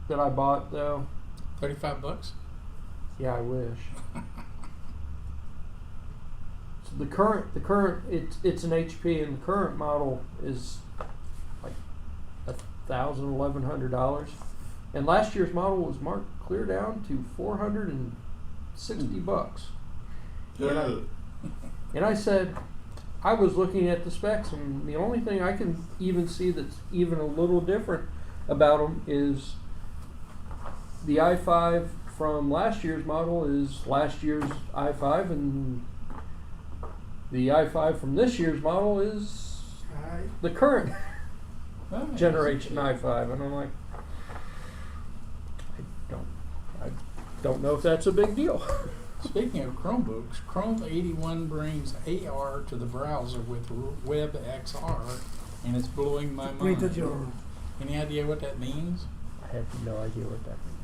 that I bought though. $35? Yeah, I wish. So the current it's an HP, and the current model is like $1,100, and last year's model was marked clear down to $460. And I said, I was looking at the specs, and the only thing I can even see that's even a little different about them is the i5 from last year's model is last year's i5, and the i5 from this year's model is the current generation i5. And I'm like, I don't know if that's a big deal. Speaking of Chromebooks, Chrome 81 brings AR to the browser with WebXR, and it's blowing my mind. Any idea what that means? I have no idea what that means.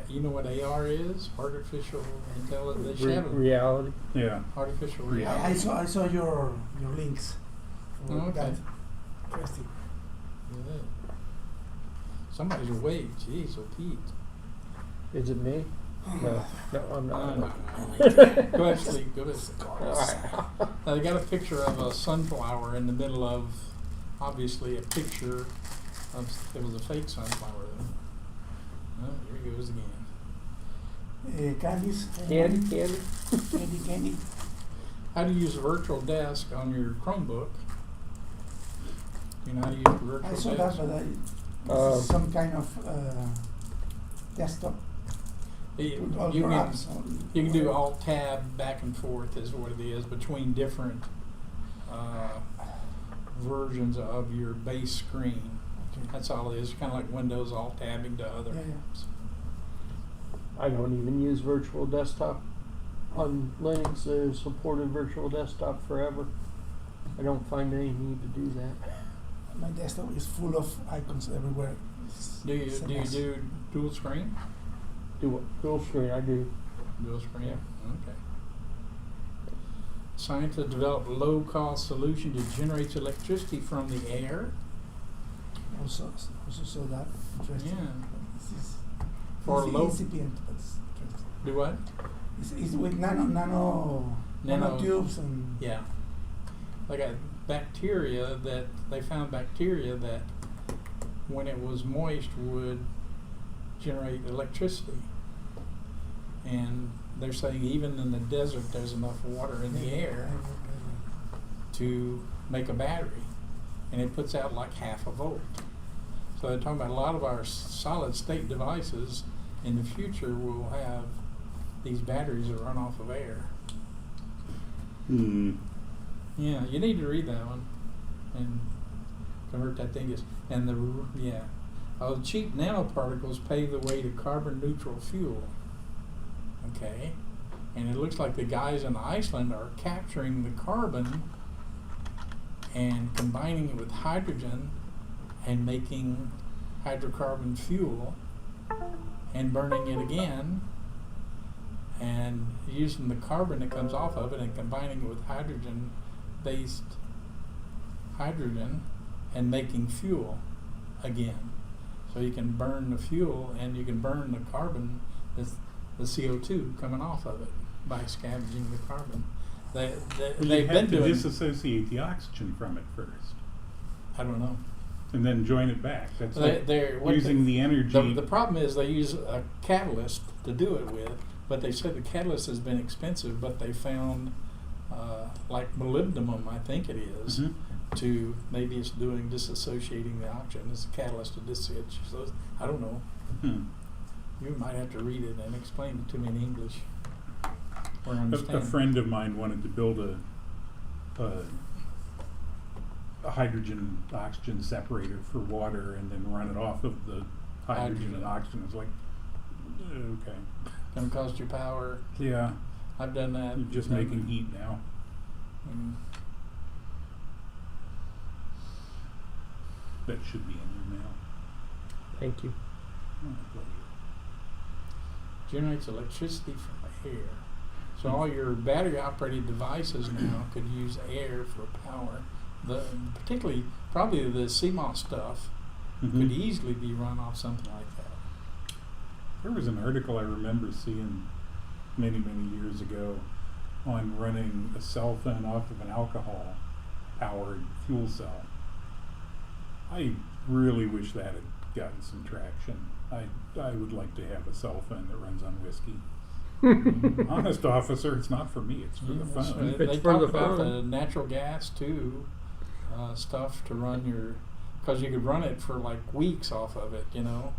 You know what AR is? Artificial intelligence. Reality. Yeah. Artificial reality. I saw your links for that. Interesting. Yeah. Somebody's awake. Jeez, so Pete. Is it me? No, I'm not. No. Go ahead, sleep. Go to sleep. Now they got a picture of a sunflower in the middle of, obviously, a picture of, it was a fake sunflower. Oh, here he goes again. Candies. Candy. How do you use a virtual desk on your Chromebook? You know how to use a virtual I saw desk? that, but this is some kind of desktop. You can do Alt Tab back and forth is what it is between different versions of your base screen. Okay. That's all it is. Kind of like Windows Alt Tabbing to other apps. I don't even use virtual desktop on Linux. They've supported virtual desktop forever. I don't find any need to do that. My desktop is full of icons everywhere. Do you do dual screen? Do what? Dual screen, I do. Dual screen, okay. Scientists developed a low-cost solution to generate electricity from the air. Also saw that. Interesting. Yeah. This is For low incipient. That's interesting. Do what? It's with nanotubes and yeah. Like a bacteria that they found bacteria that when it was moist would generate electricity. And they're saying even in the desert there's enough water in the air to make a battery, and it puts out like half a volt. So they're talking about a lot of our solid state devices in the future will have these batteries that run off of air. Yeah, you need to read that one and convert that thing. Cheap nanoparticles pave the way to carbon neutral fuel. Okay, and it looks like the guys in Iceland are capturing the carbon and combining it with hydrogen and making hydrocarbon fuel and burning it again and using the carbon that comes off of it and combining it with hydrogen-based hydrogen and making fuel again. So you can burn the fuel and you can burn the carbon, the CO2 coming off of it by scavenging the carbon. They've been doing. Disassociate the oxygen from it first. I don't know. And then join it back. That's they're using the energy. The problem is they use a catalyst to do it with, but they said the catalyst has been expensive, but they found like molybdenum, I think it is, to maybe it's doing disassociating the oxygen. It's a catalyst to dissociate. So I don't know. You might have to read it and explain it to me in English. Or understand. A friend of mine wanted to build a hydrogen oxygen separator for water and then run it off of the hydrogen and oxygen. It's like, okay. Gonna cost you power. Yeah. I've done that. You're just making heat now. That should be in your mail. Thank you. Generates electricity from air. So all your battery operated devices now could use air for power. Particularly probably the CMOS stuff could easily be run off something like that. There was an article I remember seeing many, many years ago on running a cell phone off of an alcohol-powered fuel cell. I really wish that had gotten some traction. I would like to have a cell phone that runs on whiskey. Honest, officer, it's not for me, it's for the That's phone. right. It's They for talk the about phone. the natural gas too, stuff to run your, because you could run it for like weeks off of it, you know.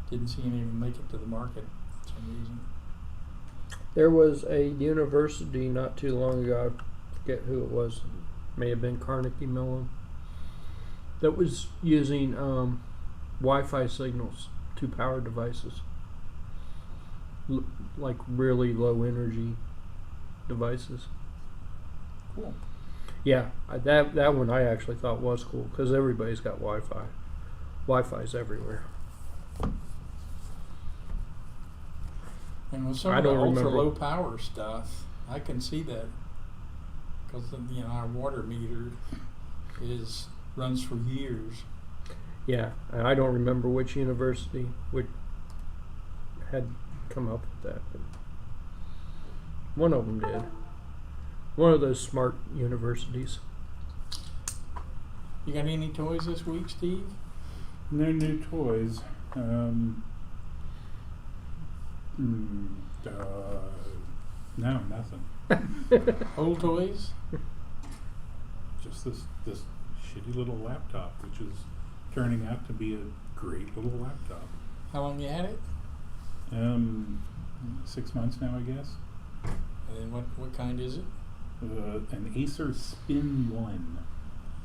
Didn't see any even make it to the market for some reason. There was a university not too long ago, I forget who it was, may have been Carnegie Mellon, that was using Wi-Fi signals to power devices, like really low energy devices. Cool. Yeah, that one I actually thought was cool because everybody's got Wi-Fi. Wi-Fi's everywhere. And with some I of the don't ultra remember. low power stuff, I can see that because you know our water meter runs for years. Yeah, and I don't remember which university had come up with that, but one of them did. One of those smart universities. You got any toys this week, Steve? No new toys. No, nothing. Old toys? Just this shitty little laptop, which is turning out to be a great little laptop. How long you had it? 6 months now, I guess. And what kind is it? An Acer Spin 1.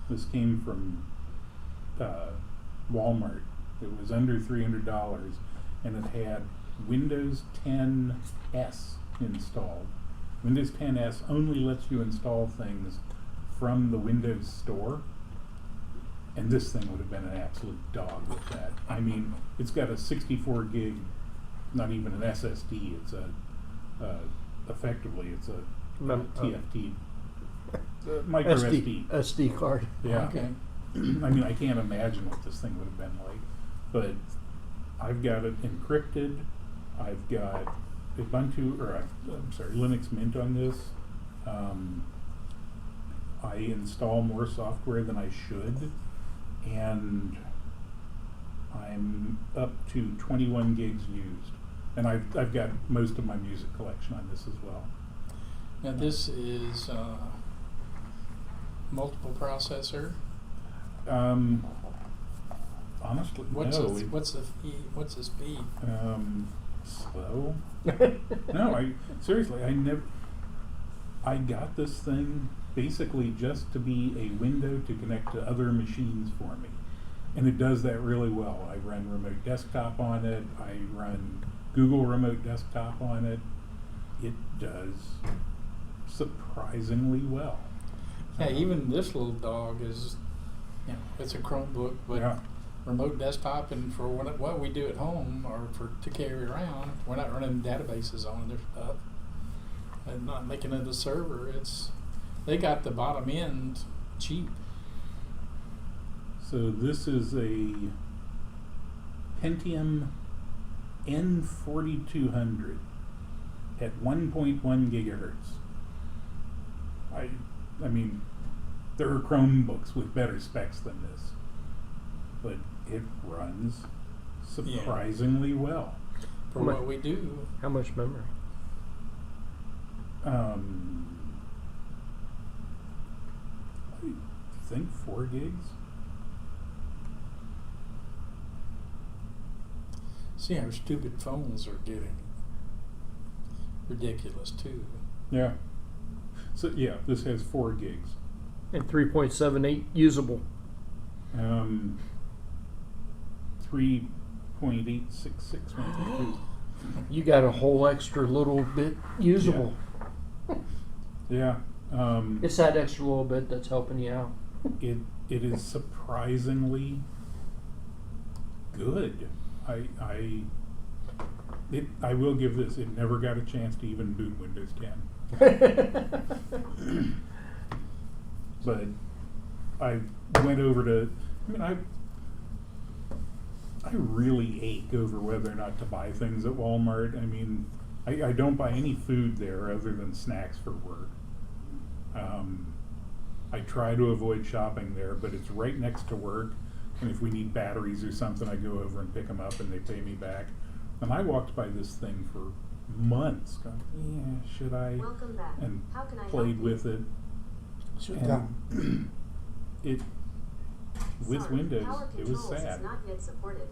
This came from Walmart. It was under $300, and it had Windows 10 S installed. Windows 10 S only lets you install things from the Windows Store, and this thing would have been an absolute dog with that. I mean, it's got a 64 gig, not even an SSD. It's effectively it's a TFT, micro SD. SD card. Yeah. Okay. I mean, I can't imagine what this thing would have been like, but I've got it encrypted. I've got Linux Mint on this. I install more software than I should, and I'm up to 21 gigs used, and I've got most of my music collection on this as well. Now this is multiple processor. Honestly, What's no. what's the speed? Slow. No, seriously, I got this thing basically just to be a window to connect to other machines for me. And it does that really well. I run remote desktop on it. I run Google remote desktop on it. It does surprisingly well. Yeah, even this little dog is, you know, it's a Chromebook, but Yeah. remote desktop, and for what we do at home or to carry around, we're not running databases on their stuff and not making it a server. They got the bottom end cheap. So this is a Pentium N4200 at 1.1 gigahertz. I mean, there are Chromebooks with better specs than this, but it runs surprisingly well. For what we do. How much memory? I think 4 gigs. See, our stupid phones are getting ridiculous too. Yeah. So yeah, this has 4 gigs. And 3.78 usable. 3.866. You got a whole extra little bit usable. Yeah. It's that extra little bit that's helping you out. It is surprisingly good. I will give this. It never got a chance to even boot Windows 10. But I went over to. I mean, I really ache over whether or not to buy things at Walmart. I mean, I don't buy any food there other than snacks for work. I try to avoid shopping there, but it's right next to work. And if we need batteries or something, I go over and pick them up and they pay me back. And I walked by this thing for months going, yeah, should I? Welcome back. And How can I played help you? with it. Should And come. it, with Sorry, Windows, power it was controls sad. is not yet supported.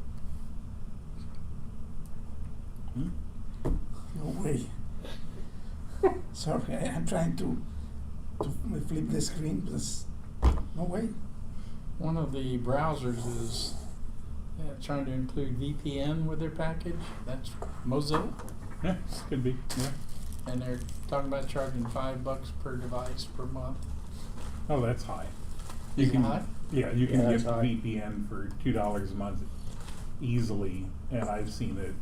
Hmm? No way. Sorry, I'm trying to flip the screen, but no way. One of the browsers is trying to include VPN with their package. That's Mozilla, Yeah, could be, yeah. and they're talking about charging $5 per device per month. Oh, that's high. Is it high? Yeah, you can Yeah, get that's high. VPN for $2 a month easily, and I've seen it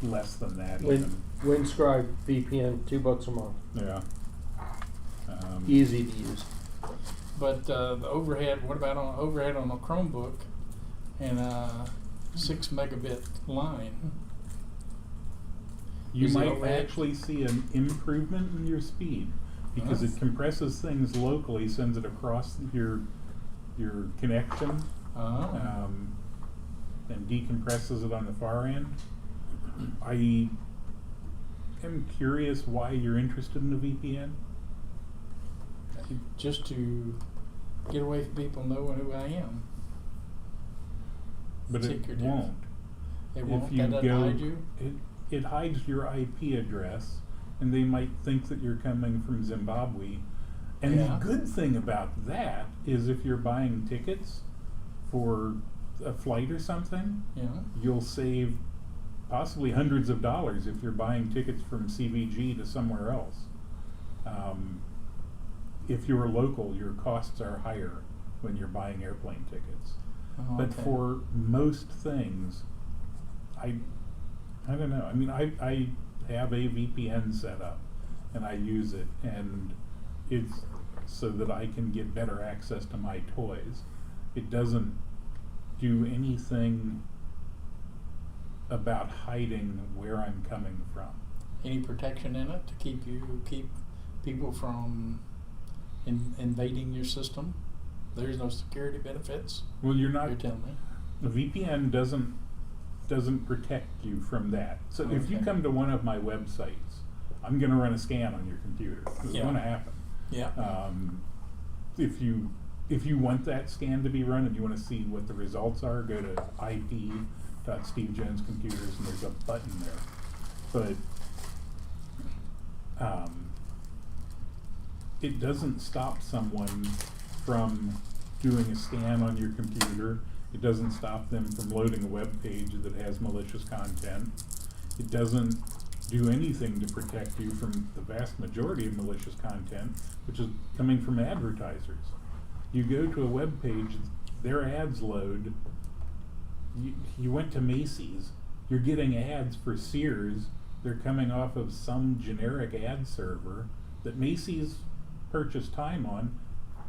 less than that even. Windscribe VPN, $2 a month. Yeah. Easy to use. But the overhead, what about on overhead on a Chromebook and a 6 megabit line? You Is it might overhead? actually see an improvement in your speed because it compresses things locally, sends it across your connection, Oh. and decompresses it on the far end. I am curious why you're interested in a VPN. Just to get away from people knowing who I am. But it Secretive. won't. They If won't. you That doesn't go, hide you. it hides your IP address, and they might think that you're coming from Zimbabwe. And Yeah. the good thing about that is if you're buying tickets for a flight or something, Yeah. you'll save possibly hundreds of dollars if you're buying tickets from CVG to somewhere else. If you're local, your costs are higher when you're buying airplane tickets. Oh, But okay. for most things, I don't know. I mean, I have a VPN set up, and I use it, and it's so that I can get better access to my toys. It doesn't do anything about hiding where I'm coming from. Any protection in it to keep people from invading your system? There's no security benefits. Well, you're not. You're telling me. The VPN doesn't protect you from that. So if you Okay. come to one of my websites, I'm going to run a scan on your computer. It's Yeah. going to happen. Yeah. If you want that scan to be run and you want to see what the results are, go to ip.stevejonescomputers and there's a button there. But it doesn't stop someone from doing a scan on your computer. It doesn't stop them from loading a web page that has malicious content. It doesn't do anything to protect you from the vast majority of malicious content, which is coming from advertisers. You go to a web page, their ads load. You went to Macy's, you're getting ads for Sears. They're coming off of some generic ad server that Macy's purchased time on,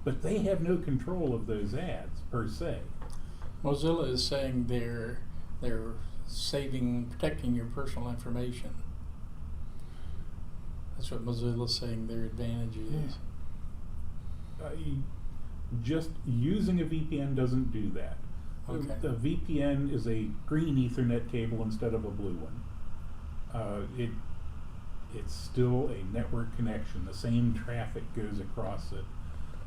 but they have no control of those ads per se. Mozilla is saying they're protecting your personal information. That's what Mozilla's saying their advantage is. Just using a VPN doesn't do that. Okay. The VPN is a green Ethernet cable instead of a blue one. It's still a network connection. The same traffic goes across it.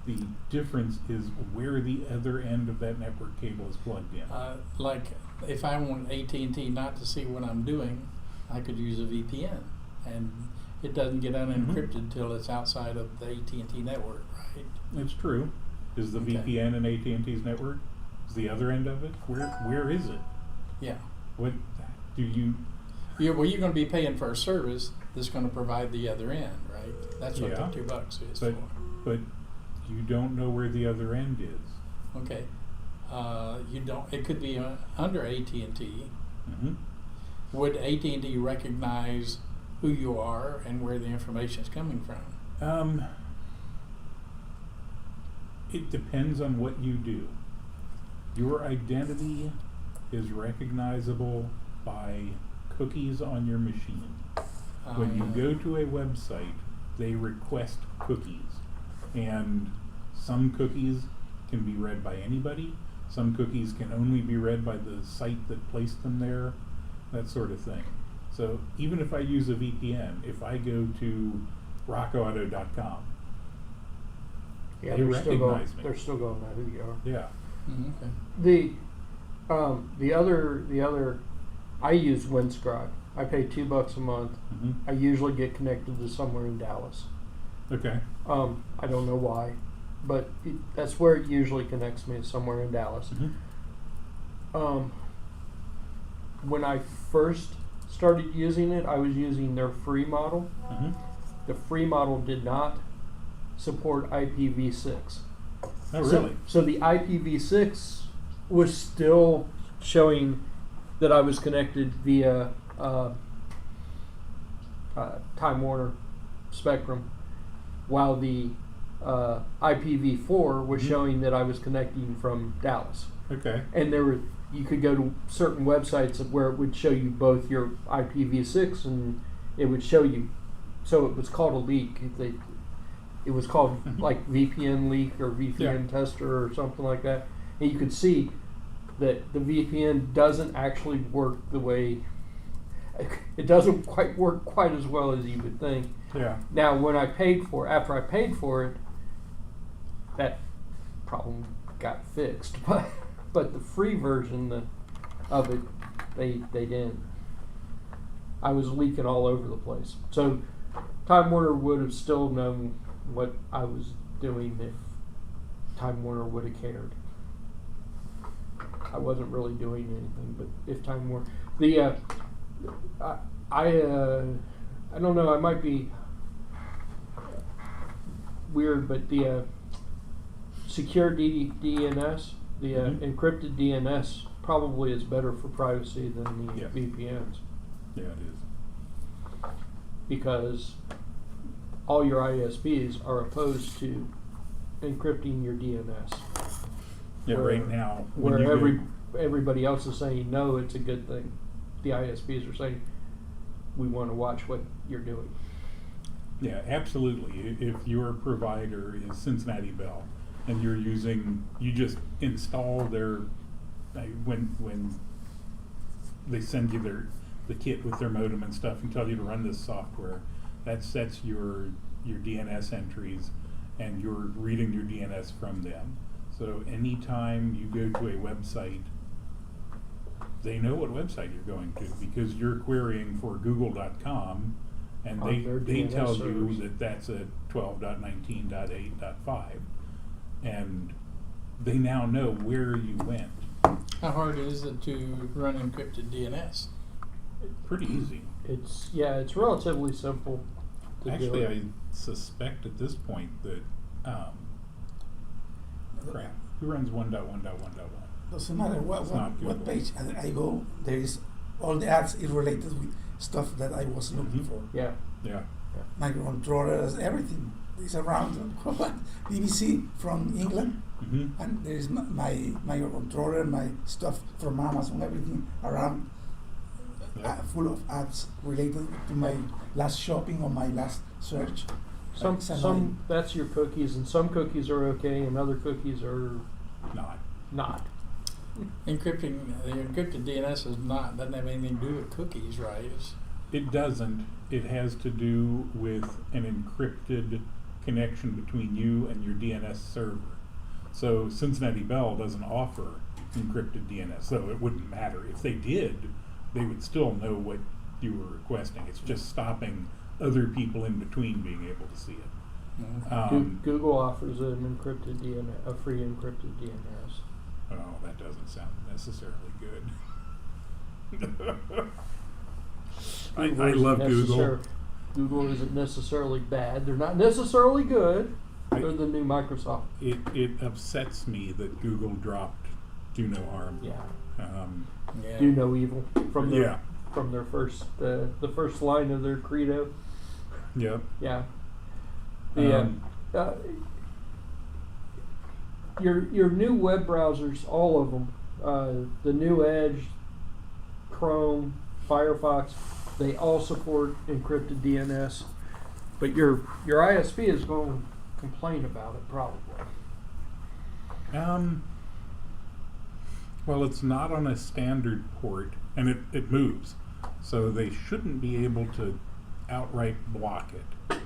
The difference is where the other end of that network cable is plugged in. Like if I want AT&T not to see what I'm doing, I could use a VPN, and it doesn't get unencrypted till it's outside of the AT&T network, right? It's true. Is the Okay. VPN in AT&T's network? Is the other end of it? Where is it? Yeah. What do you? You're going to be paying for a service that's going to provide the other end, right? That's what Yeah. the $2 is But for. but you don't know where the other end is. Okay. You don't. It could be under AT&T. Mm-hmm. Would AT&T recognize who you are and where the information is coming from? It depends on what you do. Your identity is recognizable by cookies on your machine. When you go to a website, they request cookies, and some cookies can be read by anybody. Some cookies can only be read by the site that placed them there, that sort of thing. So even if I use a VPN, if I go to rockauto.com, Yeah, they they're still going. recognize me. They're still going by who you are. Yeah. Okay. The other, I use Winscribe. I pay $2 a month. Hmm. I usually get connected to somewhere in Dallas. Okay. I don't know why, but that's where it usually connects me, is somewhere in Dallas. Hmm. When I first started using it, I was using their free model. Hmm. The free model did not support IPv6. Oh, really? So the IPv6 was still showing that I was connected via Time Warner Spectrum, while the IPv4 was Mhm. showing that I was connecting from Dallas. Okay. And you could go to certain websites where it would show you both your IPv6 and it would show you. So it was called a leak. It was called like VPN leak or VPN tester or something like that. And you could see that the VPN doesn't actually work the way, it doesn't quite work quite as well as you would think. Yeah. Now, after I paid for it, that problem got fixed. But the free version of it, they didn't. I was leaking all over the place. So Time Warner would have still known what I was doing if Time Warner would have cared. I wasn't really doing anything, but if Time Warner, I don't know, I might be weird, but the secure DNS, the encrypted DNS probably is better for privacy than the VPNs. Yeah, it is. Because all your ISPs are opposed to encrypting your DNS. Yeah, right now. when Where you everybody else is saying, no, it's a good thing. The ISPs are saying, we want to watch what you're doing. Yeah, absolutely. If your provider is Cincinnati Bell and you just install their, when they send you the kit with their modem and stuff and tell you to run this software, that sets your DNS entries and you're reading your DNS from them. So anytime you go to a website, they know what website you're going to because you're querying for google.com and they tell you that that's a 12.19.8.5 and they now know where you went. How hard is it to run encrypted DNS? Pretty easy. It's relatively simple to Actually, do I it. suspect at this point that who runs 1.1.1.1? Doesn't matter It's not what Google. page I go, there is all the ads is related with stuff that I was looking for. Yeah. Yeah. Microcontrollers, everything is around. BBC from England, Mm-hmm. and there is my microcontroller, my stuff from Amazon, everything around, full of ads related to my last shopping or my last search. Some that's your cookies, and some cookies are okay, and other cookies are not. The encrypted DNS doesn't have anything to do with cookies, right? It doesn't. It has to do with an encrypted connection between you and your DNS server. So Cincinnati Bell doesn't offer encrypted DNS, so it wouldn't matter. If they did, they would still know what you were requesting. It's just stopping other people in between being able to see it. Google offers an encrypted DNS, a free encrypted DNS. Oh, that doesn't sound necessarily good. I love Google. Google isn't necessarily bad. They're not necessarily good. They're the new Microsoft. It upsets me that Google dropped Do No Harm. Yeah. Do no evil from their first the first line of their credo. Yep. Yeah. Your new web browsers, all of them, The new Edge, Chrome, Firefox, they all support encrypted DNS, but your ISP is going to complain about it probably. Well, it's not on a standard port, and it moves, so they shouldn't be able to outright block it.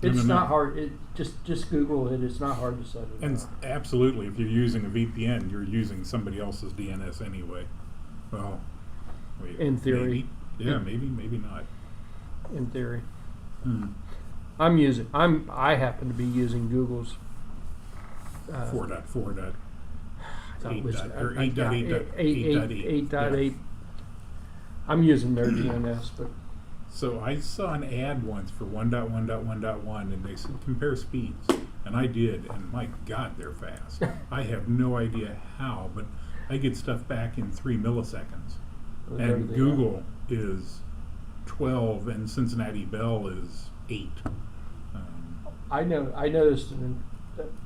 It's not hard. It just Google it. It's not hard to set it And up. absolutely, if you're using a VPN, you're using somebody else's DNS anyway. Well, wait, In theory. maybe? Yeah, maybe not. In theory, Hmm. I happen to be using Google's. 4.4. That was 8.8. 8.8. I'm using their DNS, but So I saw an ad once for 1.1.1.1, and they said compare speeds, and I did, and my God, they're fast. I have no idea how, but I get stuff back in 3 milliseconds, whatever and they Google is 12, and Cincinnati Bell is 8. I noticed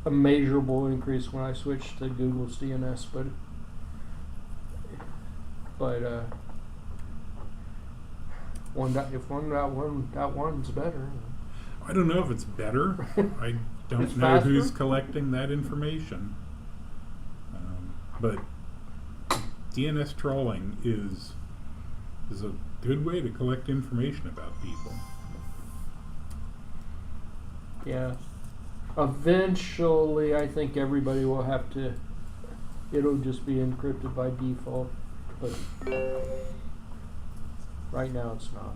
a measurable increase when I switched to Google's DNS, but if 1.1.1's better. I don't know if it's better. I don't It's know who's faster? collecting that information. But DNS trolling is a good way to collect information about people. Yeah. Eventually, I think everybody will have to. It'll just be encrypted by default, but right now it's not.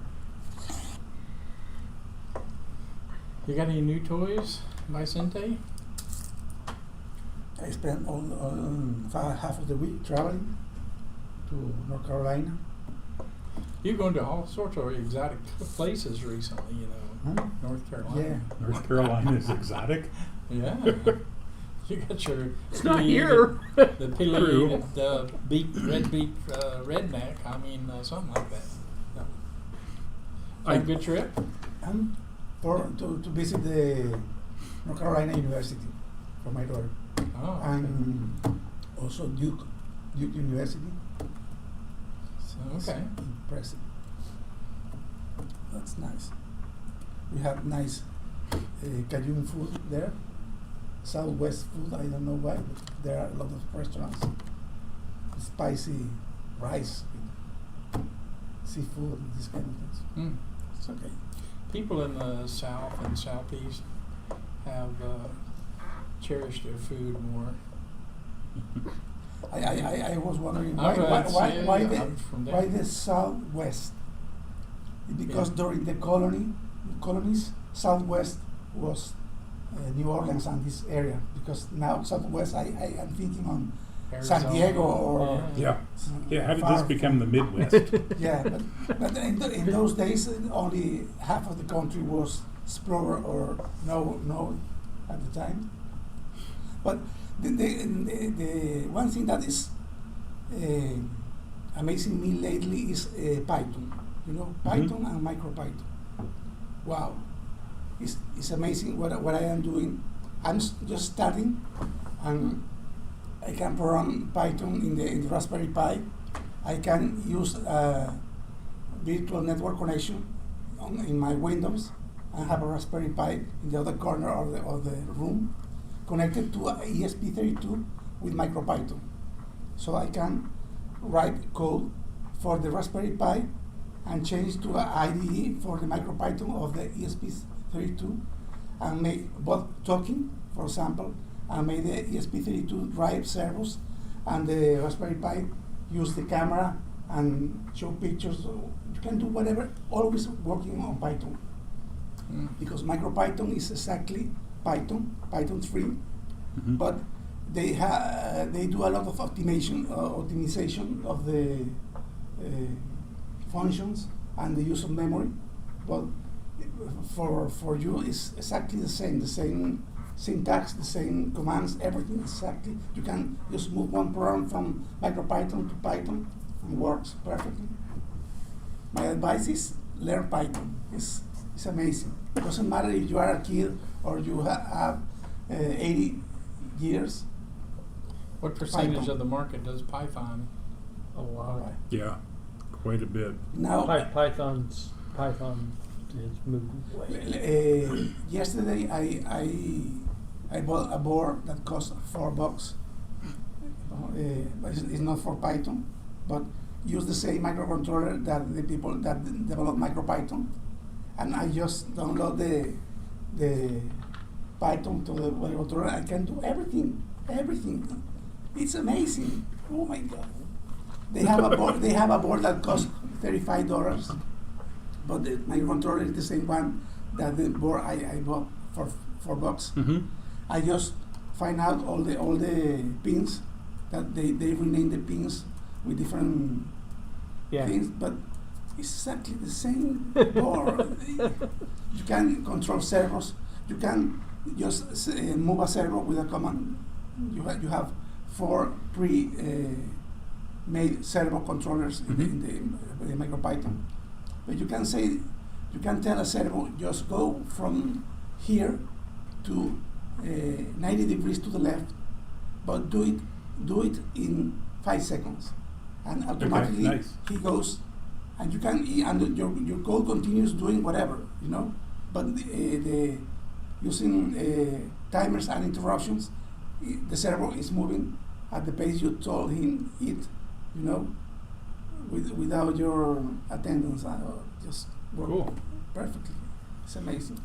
You got any new toys, Vicente? I spent half of the week traveling to North Carolina. You've gone to all sorts of exotic places recently, you know. Huh? North Carolina. Yeah. North Carolina is exotic. Yeah. You got your It's not Peleated- here. the Peleated, True. red-beaked redneck. I mean, something like that. No. I- Have a good trip. To visit the North Carolina University for my daughter. Oh, And also Duke University. okay. Impressive. That's nice. We have nice Cajun food there. Southwest food, I don't know why, but there are a lot of restaurants. Spicy rice, with seafood, and these kind of things. Mm. It's okay. People in the South and Southeast have cherished their food more. I was wondering All right, why I'm from there. why the Southwest? Because Yeah. during the colonies, Southwest was New Orleans and this area. Because now Southwest, I am thinking on San Arizona. Diego or Yeah. Yeah, how did far this become the Midwest? yeah, but in those days, only half of the country was explored or no at the time. But the one thing that is amazing me lately is Python. You know, Python and MicroPython. Wow, it's amazing what I am doing. I'm just starting, and I can program Python in the Raspberry Pi. I can use a virtual network connection in my Windows and have a Raspberry Pi in the other corner of the room connected to a ESP32 with MicroPython. So I can write code for the Raspberry Pi and change to an IDE for the MicroPython of the ESP32 and make both talking, for example, and make the ESP32 drive servos and the Raspberry Pi use the camera and show pictures. You can do whatever, always working on Python. Mm. Because MicroPython is exactly Python 3, Mhm. but they do a lot of optimization of the functions and the use of memory. But for you, it's exactly the same syntax, the same commands, everything exactly. You can just move one program from MicroPython to Python and works perfectly. My advice is learn Python. It's amazing. It doesn't matter if you are a kid or you have 80 years. What percentage Python. of the market does Python? Oh wow. Yeah, quite a bit. Now, Python is moving way. yesterday I bought a board that cost $4. But it's not for Python, but use the same microcontroller that the people that develop MicroPython, and I just download the Python to the microcontroller. I can do everything. It's amazing. Oh my God! They have a board. They have a board that costs $35, but the microcontroller is the same one that the board I bought for $4. Mm-hmm. I just find out all the pins that they rename the pins with different Yeah. things, but it's exactly the same board. You can control servos. You can just move a servo with a command. You have 4 made servo controllers in the MicroPython. But you can tell a servo just go from here to 90 degrees to the left, but do it in 5 seconds, and automatically nice. he goes, and you can and your code continues doing whatever, but the using timers and interruptions, the servo is moving at the pace you told him it, without your attendance, just work Cool. perfectly. It's amazing.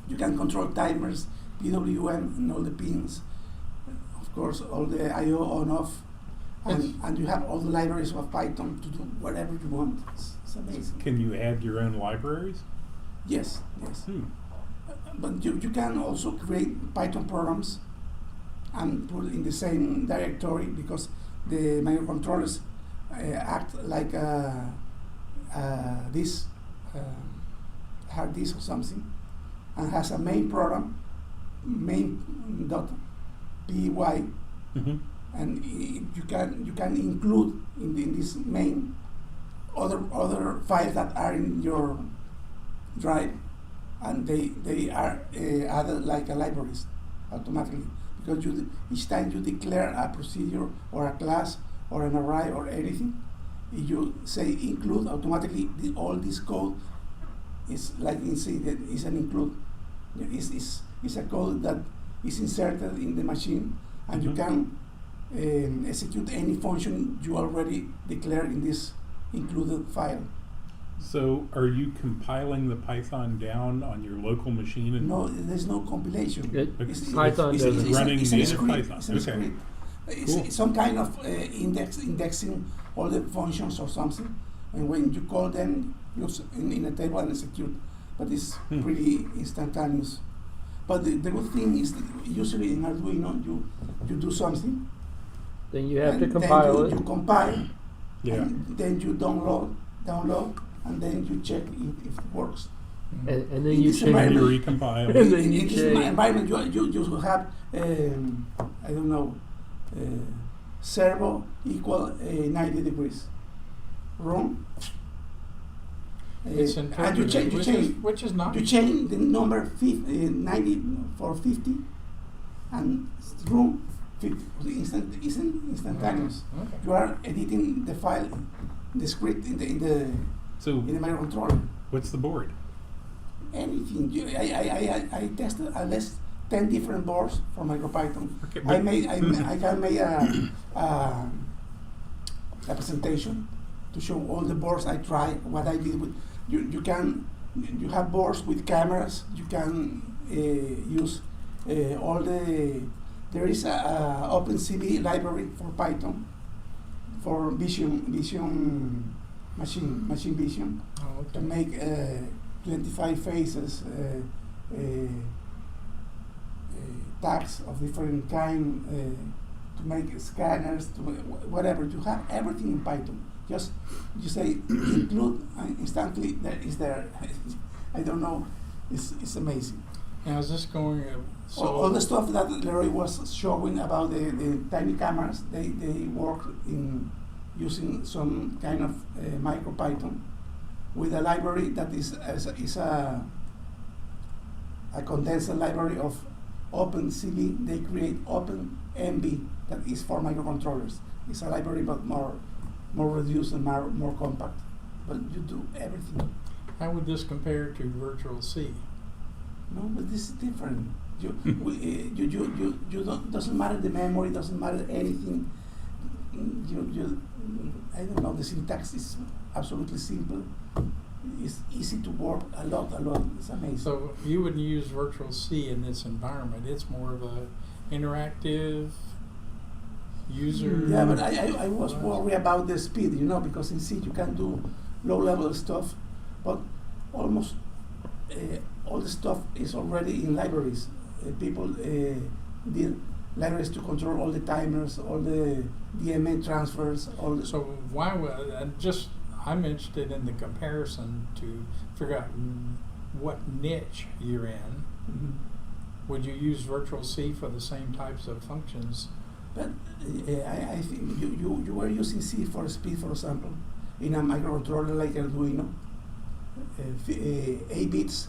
You can control timers, PWM, and all the pins. Of course, all the I/O on off, and you have all the libraries of Python to do whatever you want. It's amazing. Can you add your own libraries? Yes. Hmm. But you can also create Python programs and put in the same directory, because the microcontrollers act like this hard disk or something, and has a main program, main.py, Mm-hmm. and you can include in this main other files that are in your drive, and they are added like a libraries automatically, because each time you declare a procedure or a class or an array or anything, you say include, automatically all this code is like in C, that is an include. It's a code that is inserted in the machine, and you can execute any function you already declared in this included file. So, are you compiling the Python down on your local machine? And No, there's no compilation. Python doesn't. running It's a native script. Python. It's a Okay. script. It's Cool. some kind of indexing all the functions or something, and when you call them, you in a table and execute. But it's pretty instantaneous. But the good thing is that usually in Arduino you do something. Then you have to and compile then it. you compile. Yeah. And then you download, and then you check if it works. And then In you this change And you environment- recompile. And it. then in you this change. environment, you have I don't know, servo equal 90 degrees. Wrong. It's And you interpreted, change, which is not. you change the number 90 for 50, and room 50. Instantaneous. Okay. You are editing the file, the script in the So, microcontroller. what's the board? Anything. I tested at least 10 different boards for MicroPython. Okay, I but- made a presentation to show all the boards I tried, what I did with. You have boards with cameras. You can use all the. There is a OpenCV library for Python for vision machine vision, Oh, to okay. make 25 faces, tags of different kind, to make scanners, to whatever. You have everything in Python. Just you say include, and instantly there is there. I don't know. It's amazing. Now is this going? All the stuff that Leroy was showing about the tiny cameras, they work in using some kind of MicroPython with a library that is a a condensed library of OpenCV. They create OpenMV that is for microcontrollers. It's a library but more reduced and more compact. But you do everything. How would this compare to Virtual C? No, but this is different. You don't, doesn't matter the memory, doesn't matter anything. I don't know, the syntax is absolutely simple. It's easy to work a lot. It's amazing. So you wouldn't use Virtual C in this environment. It's more of a interactive user. Yeah, but I was worried about the speed, because in C you can do low-level stuff, but almost all the stuff is already in libraries. People build libraries to control all the timers, all the DMA transfers, all the. So why would I'm interested in the comparison to figure out what niche you're in. Mhm. Would you use Virtual C for the same types of functions? But I think you were using C for speed, for example, in a microcontroller like Arduino, 8 bits,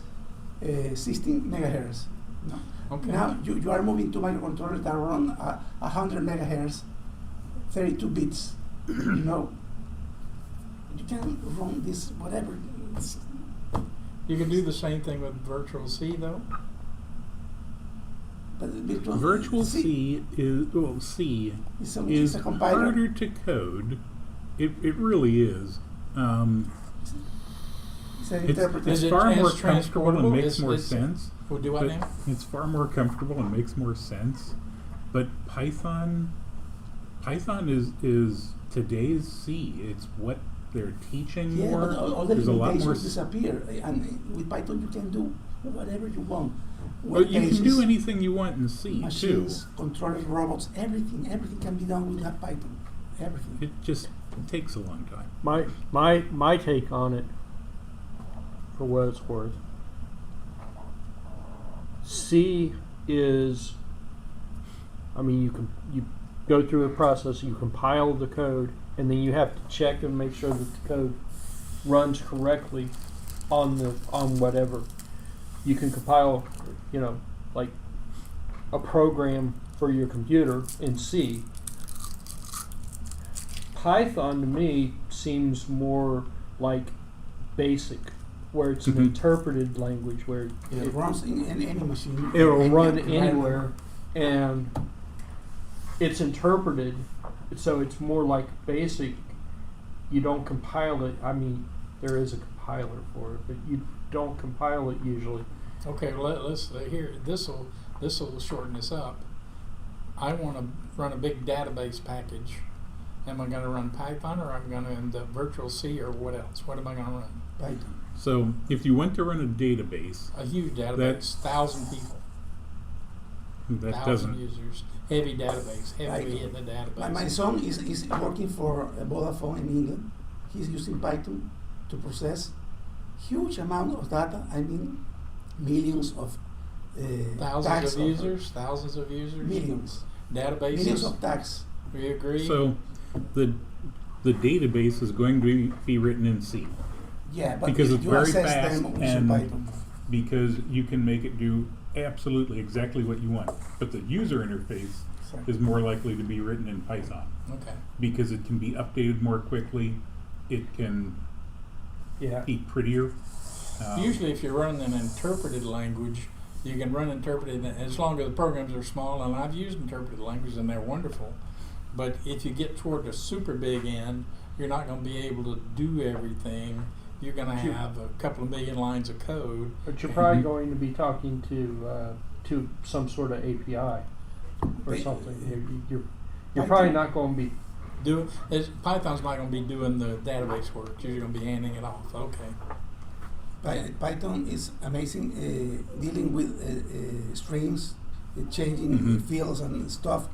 16 megahertz. No. Okay. Now you are moving to microcontrollers that run 100 megahertz, 32 bits. You can run this whatever. You can do the same thing with Virtual C though? But Virtual C is it's a compiler. harder to code. It really is. It's an It's, interpreter. it's Is it far more as comfortable and transportable? makes Is- more is- sense. Well, do what but now? It's far more comfortable and makes more sense. But Python is today's C. It's what they're teaching Yeah, more. but all the There's a lot more. limitations disappear, and with Python you can do whatever you want. Well, Web you can pages, do anything you want in C machines, controllers, robots, everything can be done with that Python. Everything. too. It just takes a long time. My take on it, for what it's worth, C is, you go through a process, you compile the code, and then you have to check and make sure that the code runs correctly on whatever. You can compile, like a program for your computer in C. Python to me seems more like BASIC, where it's an Mhm. interpreted language where It runs in any machine. it'll any run environment. anywhere, and it's interpreted, so it's more like BASIC. You don't compile it. There is a compiler for it, but you don't compile it usually. Okay, let's here. This will shorten this up. I want to run a big database package. Am I going to run Python, or I'm going to end up Virtual C, or what else? What am I going to run? Python. So if you want to run a database, A huge database, 1,000 people, that 1,000 doesn't. users, heavy database, heavily in the database. My son is working for Vodafone in England. He's using Python to process huge amount of data. Millions of tags thousands of users, millions databases. millions of tags. We agree. So the database is going to be written in C Yeah, but because if it's you very access fast them using and Python. because you can make it do absolutely exactly what you want. But the user interface is more likely to be written in Python Okay. because it can be updated more quickly. It can be prettier. Usually, if you're running an interpreted language, you can run interpreted as long as the programs are small. And I've used interpreted languages, and they're wonderful. But if you get toward the super big end, you're not going to be able to do everything. You're going to have a couple of million lines of code. But you're probably going to be talking to some sort of API or They- something. You're probably not going to be. Python's not going to be doing the database work. You're going to be handing it off. Okay. Python is amazing dealing with strings, changing Mhm. fields and stuff,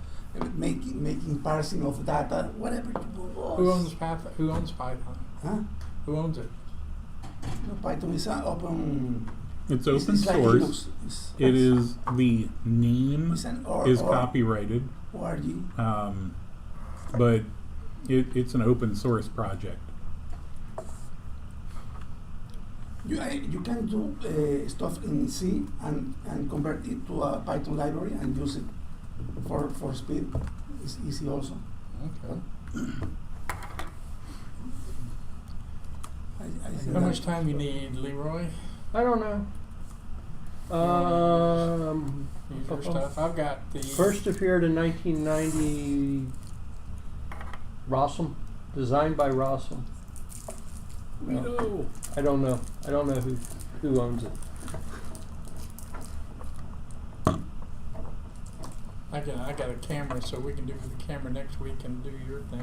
making parsing of data, whatever you do. Who owns Python? Who owns Python? Huh? Who owns it? No, Python is an open. It's open it's like source. Linux. It is the name It's an is copyrighted, ORG. but it's an open source project. You can do stuff in C and convert it to a Python library and use it for speed. It's easy also. Okay. I think How that- much time you need, Leroy? I don't know. Use your stuff. I've got the First appeared in 1990. Rossum, designed by Rossum. No. I don't know. I don't know who owns it. I got a camera, so we can do the camera next week and do your thing.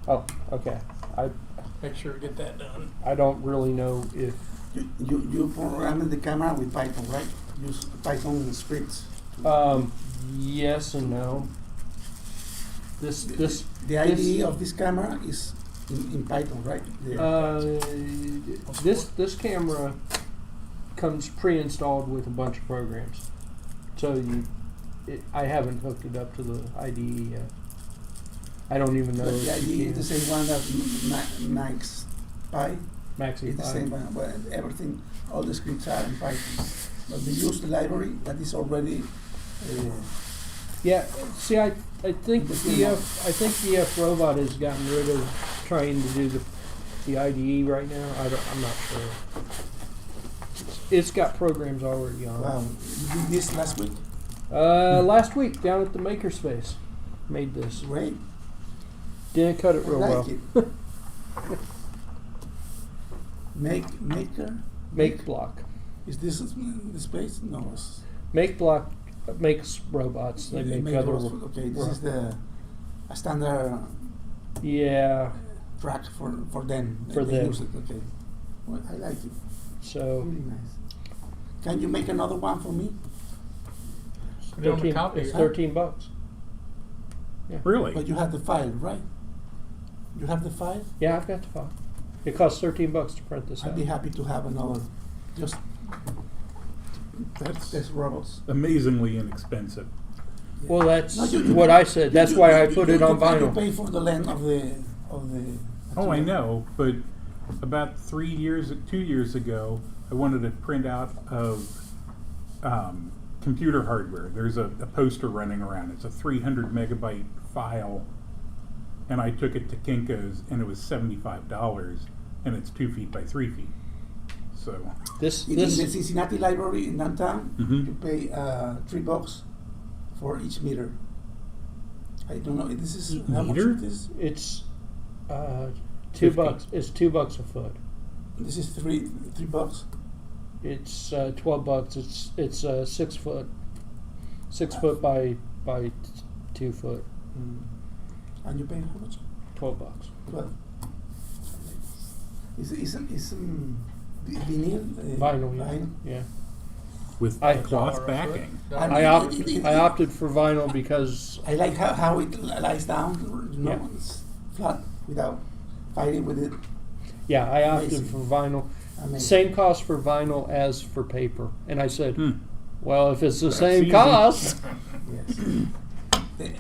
Oh, okay. Make sure we get that done. I don't really know if You programmed the camera with Python, right? Use Python scripts. yes and no. The IDE of this camera is in Python, right? This camera comes pre-installed with a bunch of programs, so I haven't hooked it up to the IDE yet. I don't even know. But if the IDE you is the can. same one that Max Pi. Maxi It's the same one. Well, everything, all the scripts are in Python. But we use the library that is already. Yeah. See, I think The DF Robot has gotten rid of trying to do the IDE right now. I'm not sure. It's got programs already on. Wow, you did this last week. Last week down at the Makerspace, made this. Great. Didn't cut it I real like well. it. Maker. Make Block. Is this the space? No. Make Block makes robots. They make other. Okay, this is a standard Yeah. track for them. For They them. use it. Okay. Well, I like it. So Really nice. Can you make another one for me? Put it on the 13, copy. it's huh? $13. Yeah. Really? But you have the file, right? You have the file? Yeah, I've got the file. It costs $13 to print this I'd out. be happy to have another. Just That's test robots. amazingly inexpensive. Well, that's No, you- what I said. That's why I you- put you- it on you pay- You vinyl. pay for the length of the. Oh, I know, but about 2 years ago, I wanted a printout of computer hardware. There's a poster running around. It's a 300 megabyte file, and I took it to Kinko's, and it was $75, and it's 2 feet by 3 feet. So, This In the this Cincinnati library in downtown, Mhm. you pay $3 for each meter. I don't know. This is how much Meter? it is. it's $2. It's $2 a foot. This is $3. It's $12. It's 6 foot, 6 foot by 2 foot. And you pay how much? $12. 12. Is vinyl? Vinyl, yeah. Yeah. with I- cloth $1 a backing. foot. I mean, I opted for vinyl because I like how it lies down. You know, Yeah. it's flat without fighting with it. I opted Amazing. for vinyl. Amazing. Same cost for vinyl as for paper, and I said, Hmm. well, if it's the That's same easy. cost. Yes. The-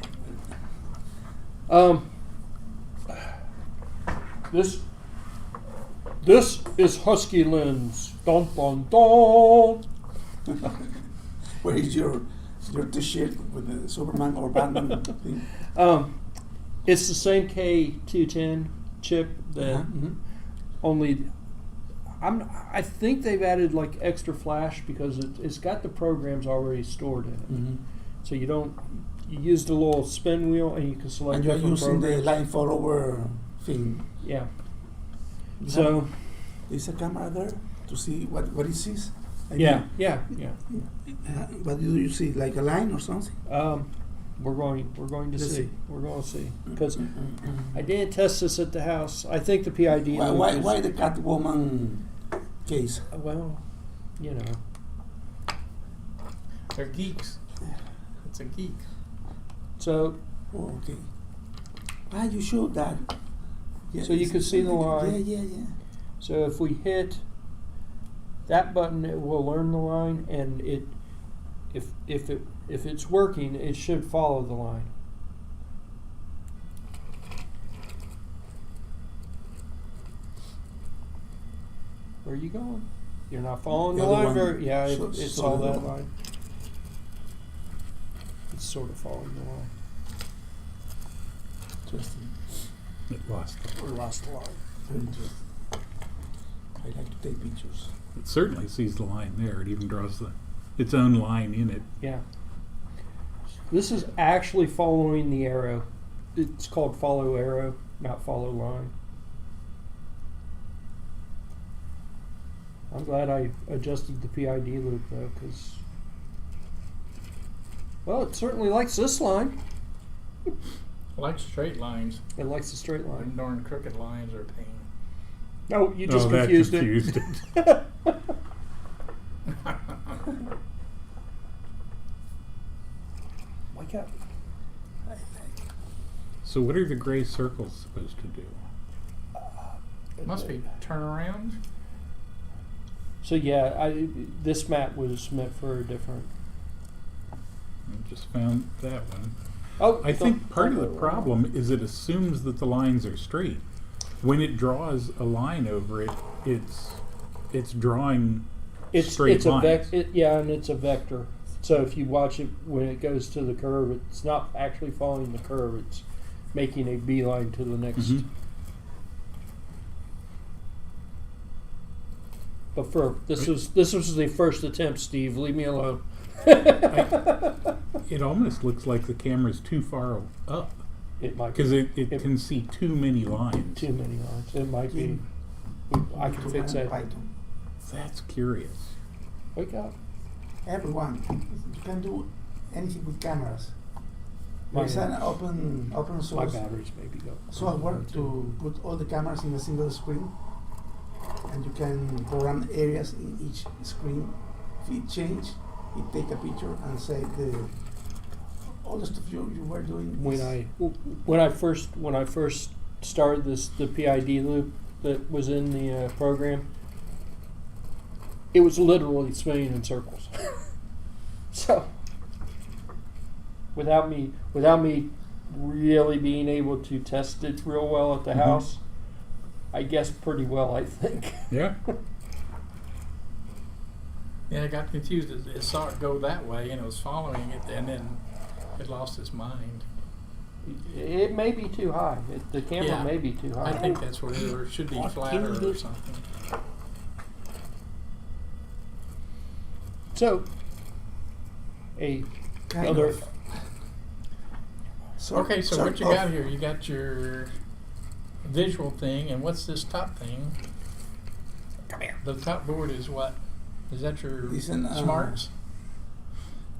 This is Husky Lens. Dun dun dun. Where is your T-shirt with the Superman or Batman thing? It's the same K210 chip that Mhm. only. I think they've added like extra flash because it's got the programs already stored in it. Mhm. So you don't. You use the little spin wheel and you can select And you're different using the programs. line follower thing. Yeah. You So have- is a camera there to see what it sees? I yeah. mean, what do you see? Like a line or something? We're going to Let's see. see. We're going to see because I didn't test this at the house. I think the PID. loop is- Why the Catwoman case? Well, you know. They're geeks. It's a geek. So Oh, okay. You showed that. Yeah, So you it's- can see the line. Yeah. So if we hit that button, it will learn the line, and if it's working, it should follow the line. Where are you going? You're not following The the other line one, very. Yeah, so- it's so all the that other one. line. It's sort of following the line. Interesting. It lost. We lost the line. Very interesting. I like to take pictures. It certainly sees the line there. It even draws its own line in it. Yeah. This is actually following the arrow. It's called follow arrow, not follow line. I'm glad I adjusted the PID loop though, because, well, it certainly likes this line. I like straight lines. It likes the straight Them line. darn crooked lines are a pain. No, you just Oh, that confused confused it. Wake up. So what are the gray circles supposed to do? Must be turnaround. So yeah, this map was meant for a different. I just found that one. Oh, I think part of the problem is it assumes that the lines are straight. When it draws a line over it, it's drawing straight it's lines. yeah, and it's a vector. So if you watch it when it goes to the curve, it's not actually following the curve. It's making a beeline to the next. Mhm. But for this was the first attempt, Steve. Leave me alone. It almost looks like the camera's too far up It might because be it can see too many lines. too many lines. It might be. I can fix that. Python. That's curious. Wake up. Everyone, you can do anything with cameras. My, There's an open my source batteries maybe go. software to put all the cameras in a single screen, and you can program areas in each screen. If it change, it take a picture and say all the stuff you were doing. When I first started the PID loop that was in the program, it was literally spinning in circles. So without me really being able to test it real well at the house, I guessed pretty well, I think. Yeah. Yeah, I got confused. It saw it go that way and it was following it, and then it lost its mind. It may be too high. The camera Yeah. may be too high. I think that's what it is, or it should be What flatter can you or do? something. So Kind other. of. Okay, so sort what you of. got here? You got your visual thing, and what's this top thing? Come here. The top board is what? Is that your It's an, smarts?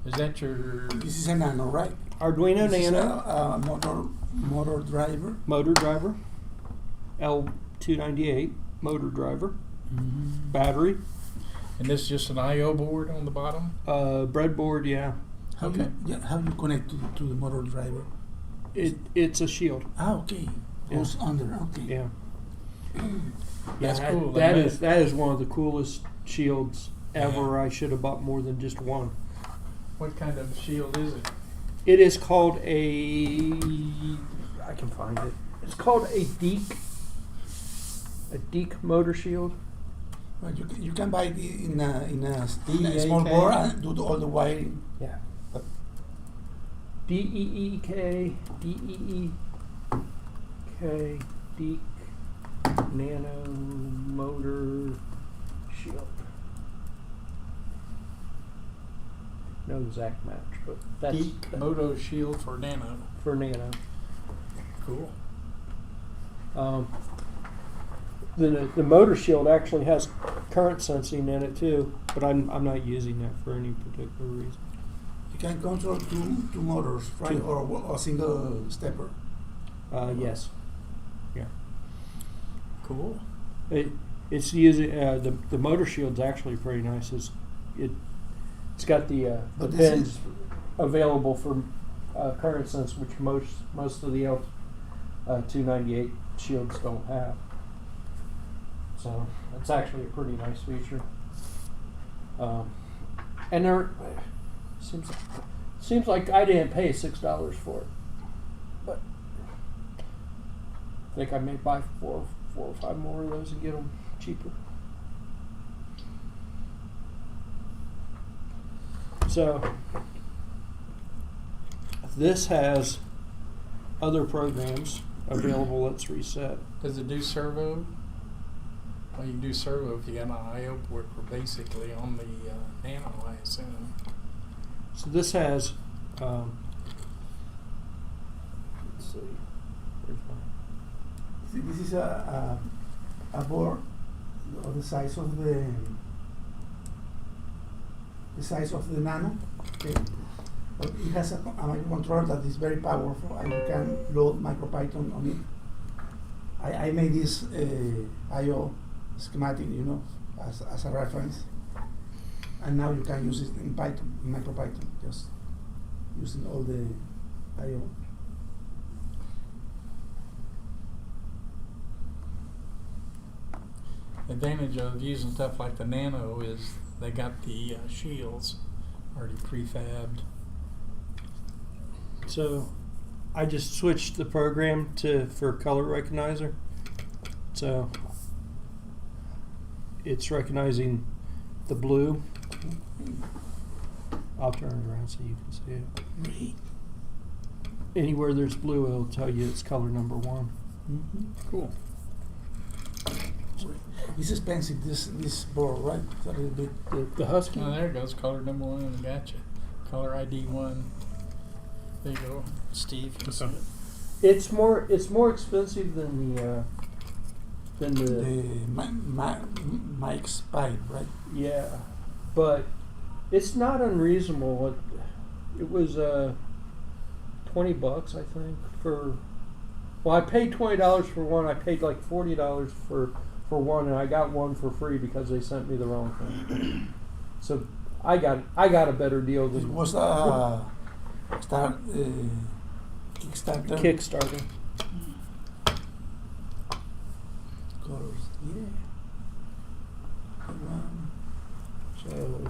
Is that your? This is a Nano, right? Arduino This is Nano a motor driver. motor driver, L298 motor driver, battery, And this is just an I/O board on the bottom. breadboard. Yeah, How Okay. how you connect to the motor driver? it's a shield. Ah, okay. Goes under. Okay. Yeah, That's that- cool. That That is that is one of the coolest shields ever. I should have bought more than just one. What kind of shield is it? It is called I can find it. It's called a Deke motor shield. Well, you can buy it in a DEAK? small board and do all the wiring. Yeah. DEEK Deke Nano Motor Shield. No exact match, but that's Geek Moto Shield for Nano. for Nano. Cool. The motor shield actually has current sensing in it too, but I'm not using that for any particular reason. You can control two motors, right? Two. Or a single stepper. Yes. Yeah. Cool. It's using the motor shield's actually pretty nice. It's got the But this pins is- available for current sense, which most of the L298 shields don't have. So it's actually a pretty nice feature. And there seems like I didn't pay $6 for it, but I think I may buy four or five more of those and get them cheaper. So this has other programs available. Let's reset. Does it do servo? Well, you can do servo if you got an I/O port, or basically on the Nano, I assume. So this has, let's see, where's my, See, this is a board of the size of the Nano. Okay, but it has a microcontroller that is very powerful, and you can load MicroPython on it. I made this I/O schematic, you know, as a reference, and now you can use it in Python, in MicroPython, just using all the I/O. The advantage of using stuff like the Nano is they got the shields already prefabbed. so I just switched the program for color recognizer. So it's recognizing the blue. I'll turn it around so you can see it. Anywhere there's blue, it'll tell you it's color number 1. Cool. It's expensive, this board, right? It's a little bit. The Husky. Oh, there it goes. Color number 1. Gotcha. Color ID 1. There you go, Steve. You see it? It's more expensive than the Mike's pipe, right? yeah, but it's not unreasonable. It was $20, I think, for. Well, I paid $20 for one. I paid like $40 for one, and I got one for free because they sent me the wrong thing. So I got a better deal It than was Kickstarter. Kickstarter. Colors, yeah. So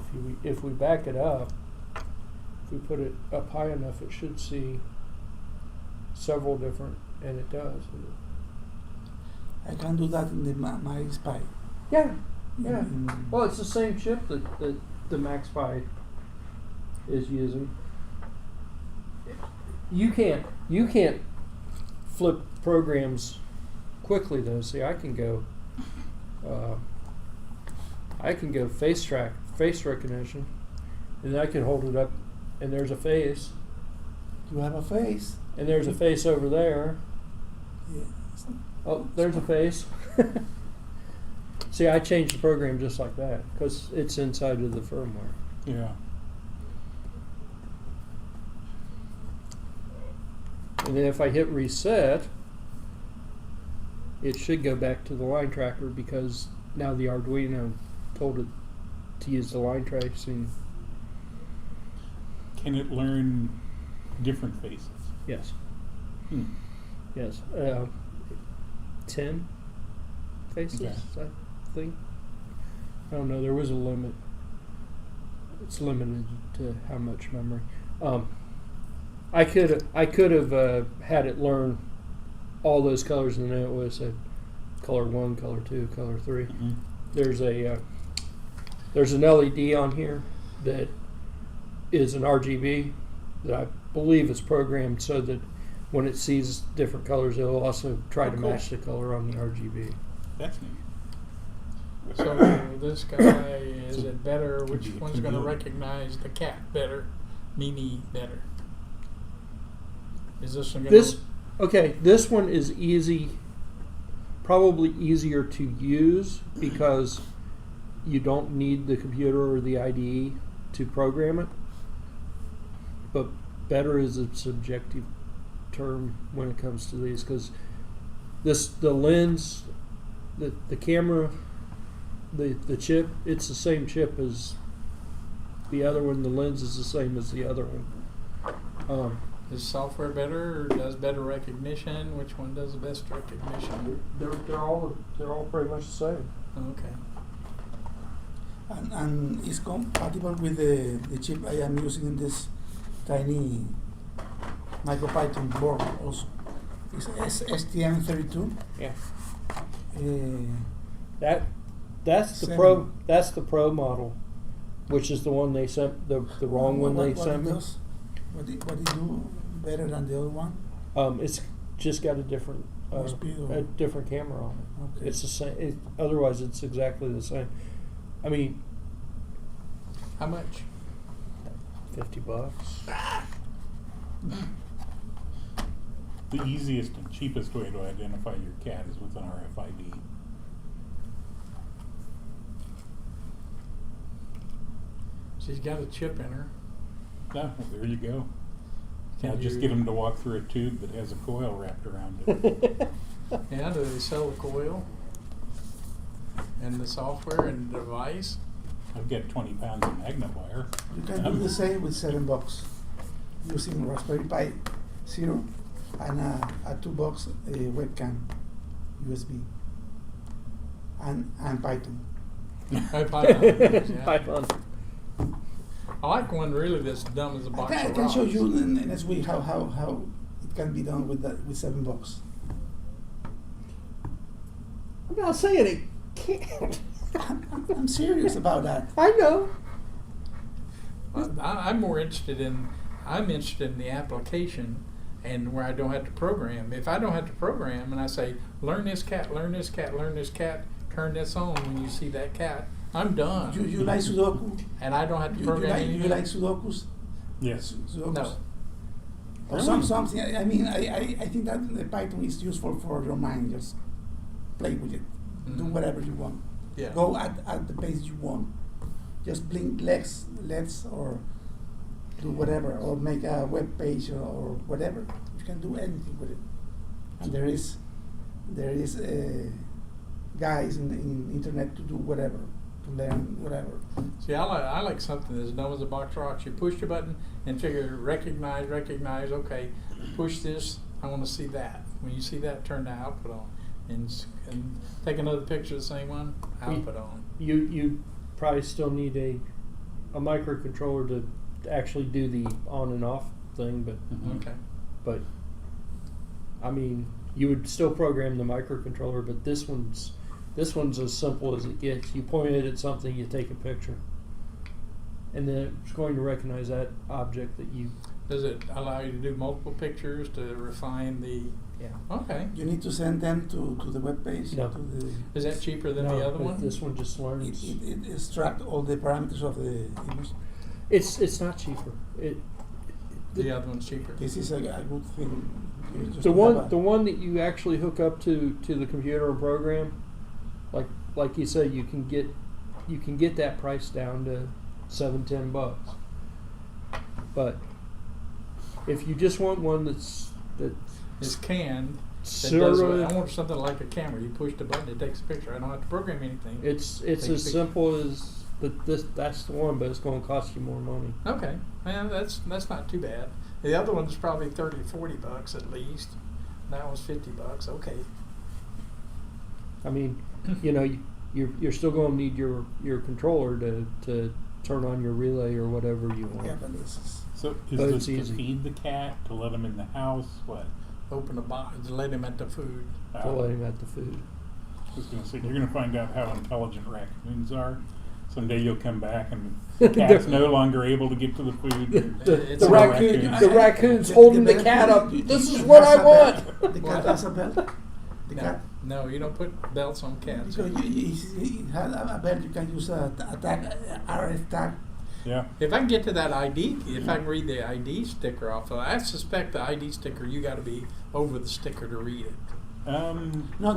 if we back it up, if we put it up high enough, it should see several different, and it does. I can do that in the Mike's pipe. Yeah, yeah. Mm. Well, it's the same chip that the MaxPy is using. You can't flip programs quickly though. See, I can go face recognition, and then I can hold it up, and there's a face, You have a face. and there's a face over there. Yeah. Oh, there's a face. See, I changed the program just like that because it's inside of the firmware. Yeah. And then if I hit reset, it should go back to the line tracker because now the Arduino told it to use the line tracing. Can it learn different faces? Yes. Yes. 10 faces, Okay. I think. I don't know. There was a limit. It's limited to how much memory. I could have had it learn all those colors, and then it would have said color 1, color 2, color 3. Mm-hmm. There's an LED on here that is an RGB that I believe is programmed so that when it sees different colors, it'll also try to cool. match the color on the RGB. That's neat. So this guy, is So it better? could Which be a one's going to chameleon. recognize the cat better? Mimi better? Is this one going This this one is easy, probably easier to use because you don't need the computer or the IDE to program it. But better is a subjective term when it comes to these because the lens, the camera, the chip, it's the same chip as the other one. The lens is the same as the other one. Is software better or does better recognition? Which one does the best recognition? They're all pretty much the same. Okay. And it's compatible with the chip I am using in this tiny MicroPython board also. It's STM32. Yeah. Uh, That's the Seven. pro. That's the pro model. Which is the one they sent, the wrong one they What sent it me? does? What it do better than the other one? It's just got a different, More speed or- a different camera on it. Okay. It's the same, otherwise it's exactly the same. I mean, How much? $50. The easiest and cheapest way to identify your cat is with an RFID. She's got a chip in her. Ah, well, there you go. Can Now just you- get them to walk through a tube that has a coil wrapped around it. Yeah, do they sell the coil? And the software and the device? I've got 20 pounds of magnet wire. You can do the same with $7 using Raspberry Pi Zero and a $2 webcam USB and Python. Python, yeah. Python. I like one really that's dumb as a box I of can show rocks. you next week how it can be done with $7. I'm not saying it can't. I'm serious about that. I know. I'm more interested in, I'm interested in the application and where I don't have to program. If I don't have to program and I say, learn this cat, learn this cat, learn this cat, turn this on when you see that cat, I'm done. You like Sudoku? And I don't have to You program like anything. you like Sudokus? Yes. Sudokus? No. Or something. I mean, I think that the Python is useful for your mind. Just play with it. Do Mhm. whatever you want. Yeah. Go at the pace you want. Just blink legs, or do whatever, or make a web page or whatever. You can do anything with it. And there is guys in internet to do whatever, to learn whatever. See, I like something that's dumb as a box of rocks. You push the button and figure recognize, okay, push this, I want to see that. When you see that, turn the output on. And take another picture of the same one, output on. You probably still need a microcontroller to actually do the on and off thing, but Mhm. Okay. but I mean, you would still program the microcontroller, but this one's as simple as it gets. You point it at something, you take a picture, and then it's going to recognize that object that you. Does it allow you to do multiple pictures to refine the? Yeah. Okay. You need to send them to the web page. No. To the, Is that cheaper than No, the other but one? This one just learns. it extract all the parameters of the image. It's not cheaper. The other one's cheaper. This is a good thing. You just The have one a- the one that you actually hook up to the computer and program, like you said, you can get that price down to $7-10. But if you just want one that's It's canned. That sort does what, of, I want something like a camera. You push the button, it takes a picture. I don't have to program anything. it's Take a as picture. simple as that's the one, but it's going to cost you more money. Okay, man, that's not too bad. The other one's probably $30-40 at least. That one's $50. Okay. I mean, you're still going to need your controller to turn on your relay or whatever you want. Yeah, but this is. So is But this it's to easy. feed the cat, to let him in the house? What? Open a box, let him at the food. To let him at the food. I was going to say, you're going to find out how intelligent raccoons are. Someday you'll come back and the cat's no longer able to get to the food. It's The a raccoon, raccoon. the raccoon's holding the cat up. This is what I want. The cat has a belt. The No, cat. no, you don't put belts on cats. Because it has a belt, you can use a tag, RF tag. Yeah. If I can get to that ID, if I can read the ID sticker off of it, I suspect the ID sticker, you got to be over the sticker to read it. No,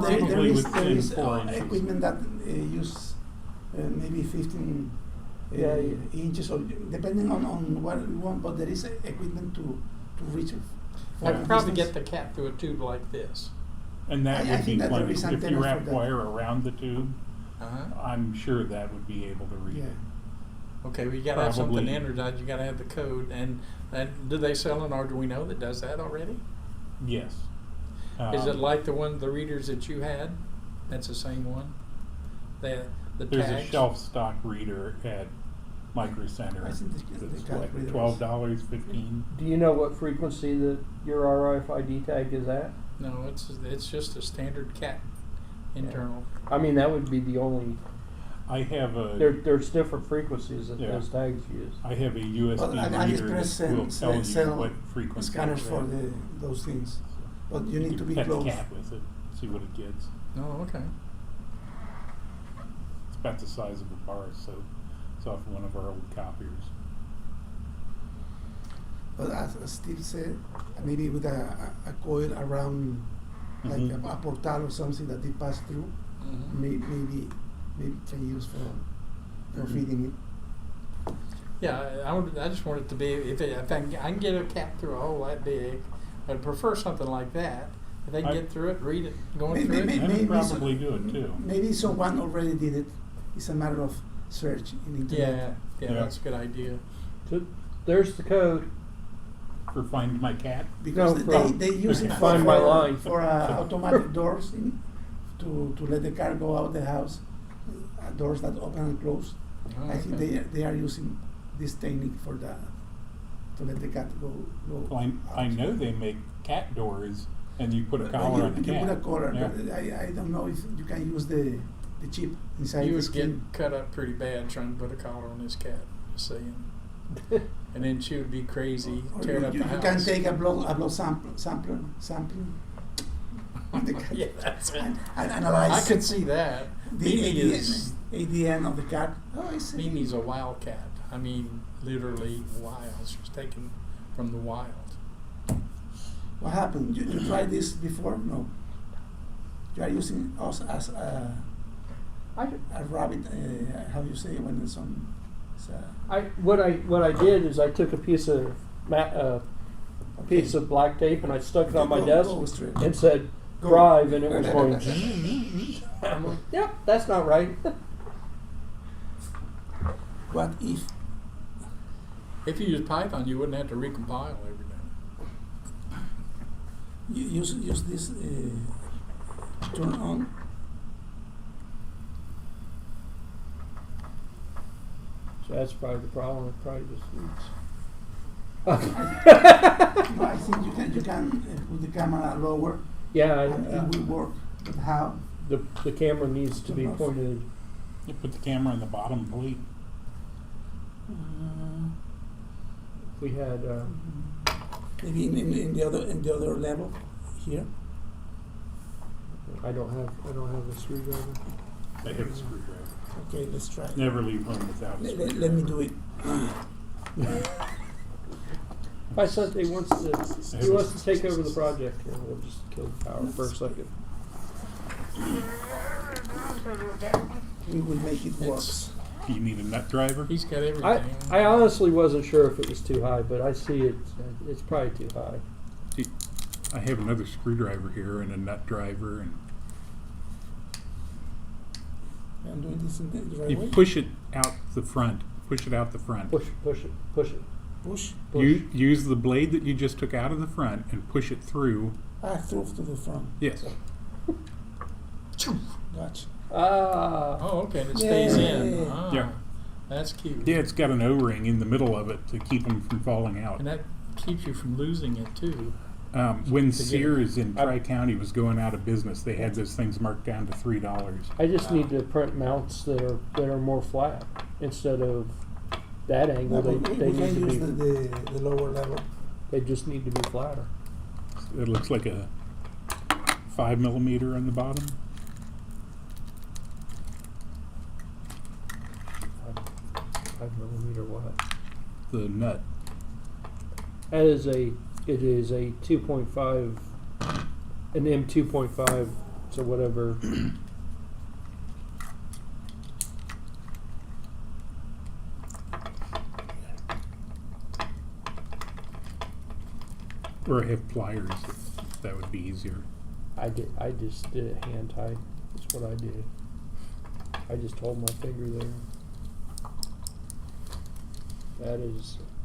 there Probably is within 4 inches. equipment that use maybe 15 Yeah, yeah. inches, or depending on what you want. But there is equipment to reach it. I could probably distance. get the cat through a tube like this. And that I would be think that there plenty. is If antennas you for wrap that. wire around the tube, Uh-huh. I'm sure that would be able to read Yeah. it. Okay, we got to have something Probably. standardized. You got to have the code. And do they sell an Arduino that does that already? Yes. Is it like the readers that you had? That's the same one. The There's tags. a shelf stock reader at Micro Center. I think the That's cat what, readers. $12, $15. Do you know what frequency that your RFID tag is at? No, it's just a standard cat internal. I mean, that would be the only. I have a There's different frequencies that Yeah. those tags use. I have a USB Well, reader AliExpress that will tell you sell what frequency. scanners it's for at. those things, but you need to be pet the close. cat with it, see what it gets. Oh, okay. It's about the size of a bar, so it's off one of our old copiers. But as Steve said, maybe with a coil around, like Mhm. a portal or something that they pass through, Mhm. maybe can use for Mhm. feeding it. Yeah, I just want it to be, if I can get a cat through a hole that big, I'd prefer something like that. If they can I- get through it, read it, going Maybe- through it. I maybe would so- probably do it too. Maybe someone already did it. It's a matter of search in internet. Yeah, Yeah. that's a good idea. So there's the code. For Find My Cat. Because No, they use it Find my line. for automatic doors to let the car go out the house, doors that open and close. Oh, I think okay. they are using this technique for that, to let the cat go Well, I out. know they make cat doors, and you put a But collar on the you cat. put a collar, Yeah. but I don't know if you can use the chip inside You the would skin. get cut up pretty bad trying to put a collar on this cat, just saying. And then she would be crazy, Or tearing up you the house. can take a blood sampling on the cat Yeah, that's it. and analyze I could see that. the Mimi is ADN of the cat. Oh, I see. Mimi's a wild cat. I mean, literally wild. She was taken from the wild. What happened? You tried this before? No. You are using us as a rabbit. How you say when it's on? It's What I did is I took a piece of black tape and I stuck it on my desk Go straight. and said Go. drive, and it was going. I'm like, yep, that's not right. What if? If you use Python, you wouldn't have to recompile everything. You use this turn on. So that's probably the problem. It probably just needs. No, I think you can put the camera lower Yeah, and it will work. But how? the camera needs to be pointed. You put the camera in the bottom plate. We had. Maybe in the other level here. I don't have a screwdriver. I have a screwdriver. Okay, let's try. Never leave home without a screwdriver. Let me do it. My son, he wants to take over the project here. We'll just kill the power for a second. We will make it work. Do you need a nut driver? He's got everything. I honestly wasn't sure if it was too high, but I see it's probably too high. I have another screwdriver here and a nut driver, and I'm doing this in the right you way. push it out the front. Push it out the front. Push it. Push. Use the blade that you just took out of the front and push it through. Through to the front. Yes. Gotcha. Ah. Oh, okay, and it stays in. Yeah. Ah, Yeah. That's cute. Yeah, it's got an O-ring in the middle of it to keep them from falling out. And that keeps you from losing it, too. When To get Sears in Tri-County was going out of business, they had those things marked down to $3. I just need to print mounts that are more flat instead of that angle. No, They we need can to use be. the lower level. They just need to be flatter. It looks like a 5mm on the bottom. 5mm what? The nut. It is a 2.5, an M2.5, so whatever. Or I have pliers. If that would be easier. I just did it hand tied. That's what I did. I just hold my finger there.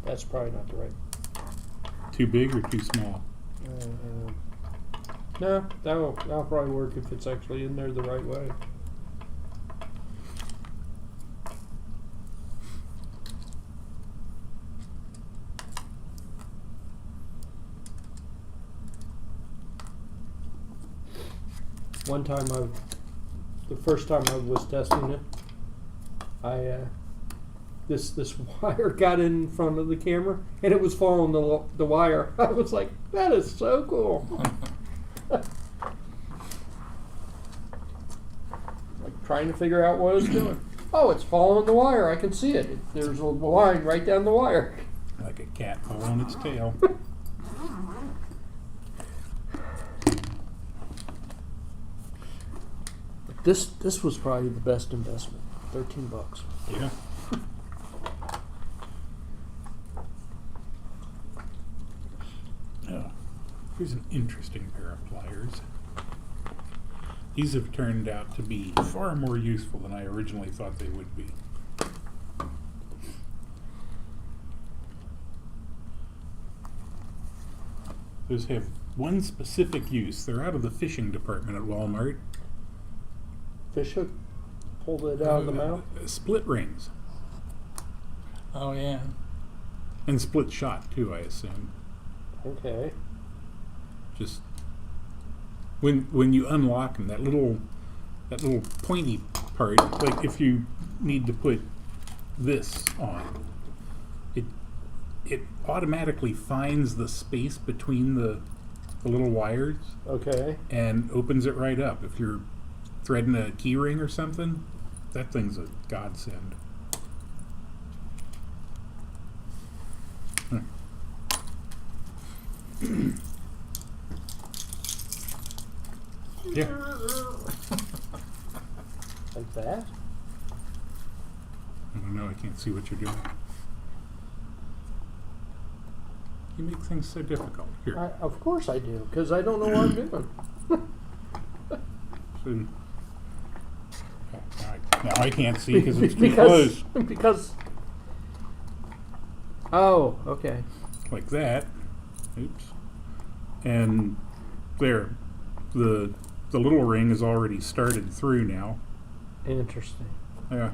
That's probably not the right. Too big or too small? No, that'll probably work if it's actually in there the right way. One time the first time I was testing it, This wire got in front of the camera and it was following the wire. I was like, that is so cool. Like trying to figure out what it's doing. Oh, it's following the wire. I can see it. There's a line right down the wire. Like a cat following its tail. This was probably the best investment. $13. Yeah. Oh, here's an interesting pair of pliers. These have turned out to be far more useful than I originally thought they would be. Those have one specific use. They're out of the fishing department at Walmart. Fish hook, pulled it out of the mouth. Split rings. Oh yeah. And split shot too, I assume. Okay. Just when you unlock them, that little pointy part, like if you need to put this on, it automatically finds the space between the little wires Okay. and opens it right up. If you're threading a key ring or something, that thing's a godsend. Yeah. Like that? I don't know, I can't see what you're doing. You make things so difficult. Here. Of course I do, because I don't know what I'm doing. So, now I can't see because it's too close. Because. Oh, okay. Like that. Oops. And there. The little ring is already started through now. Interesting. Yeah.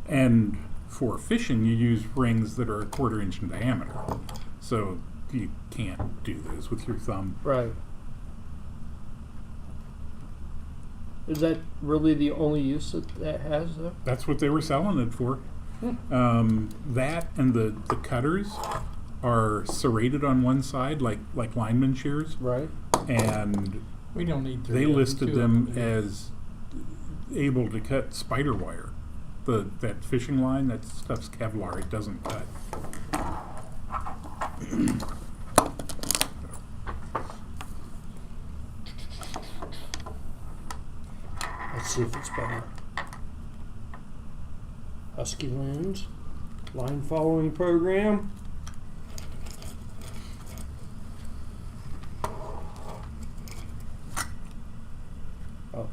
And for fishing, you use rings that are 1/4 inch in diameter. So you can't do those with your thumb. Right. Is that really the only use that has, though? That's what they were selling it for. That and the cutters are serrated on one side like lineman shears, Right. and We don't need to. they listed them as able to cut spider wire. That fishing line, that stuff's Kevlar, it doesn't cut. Let's see if it's better. Husky lens, line following program. Oh,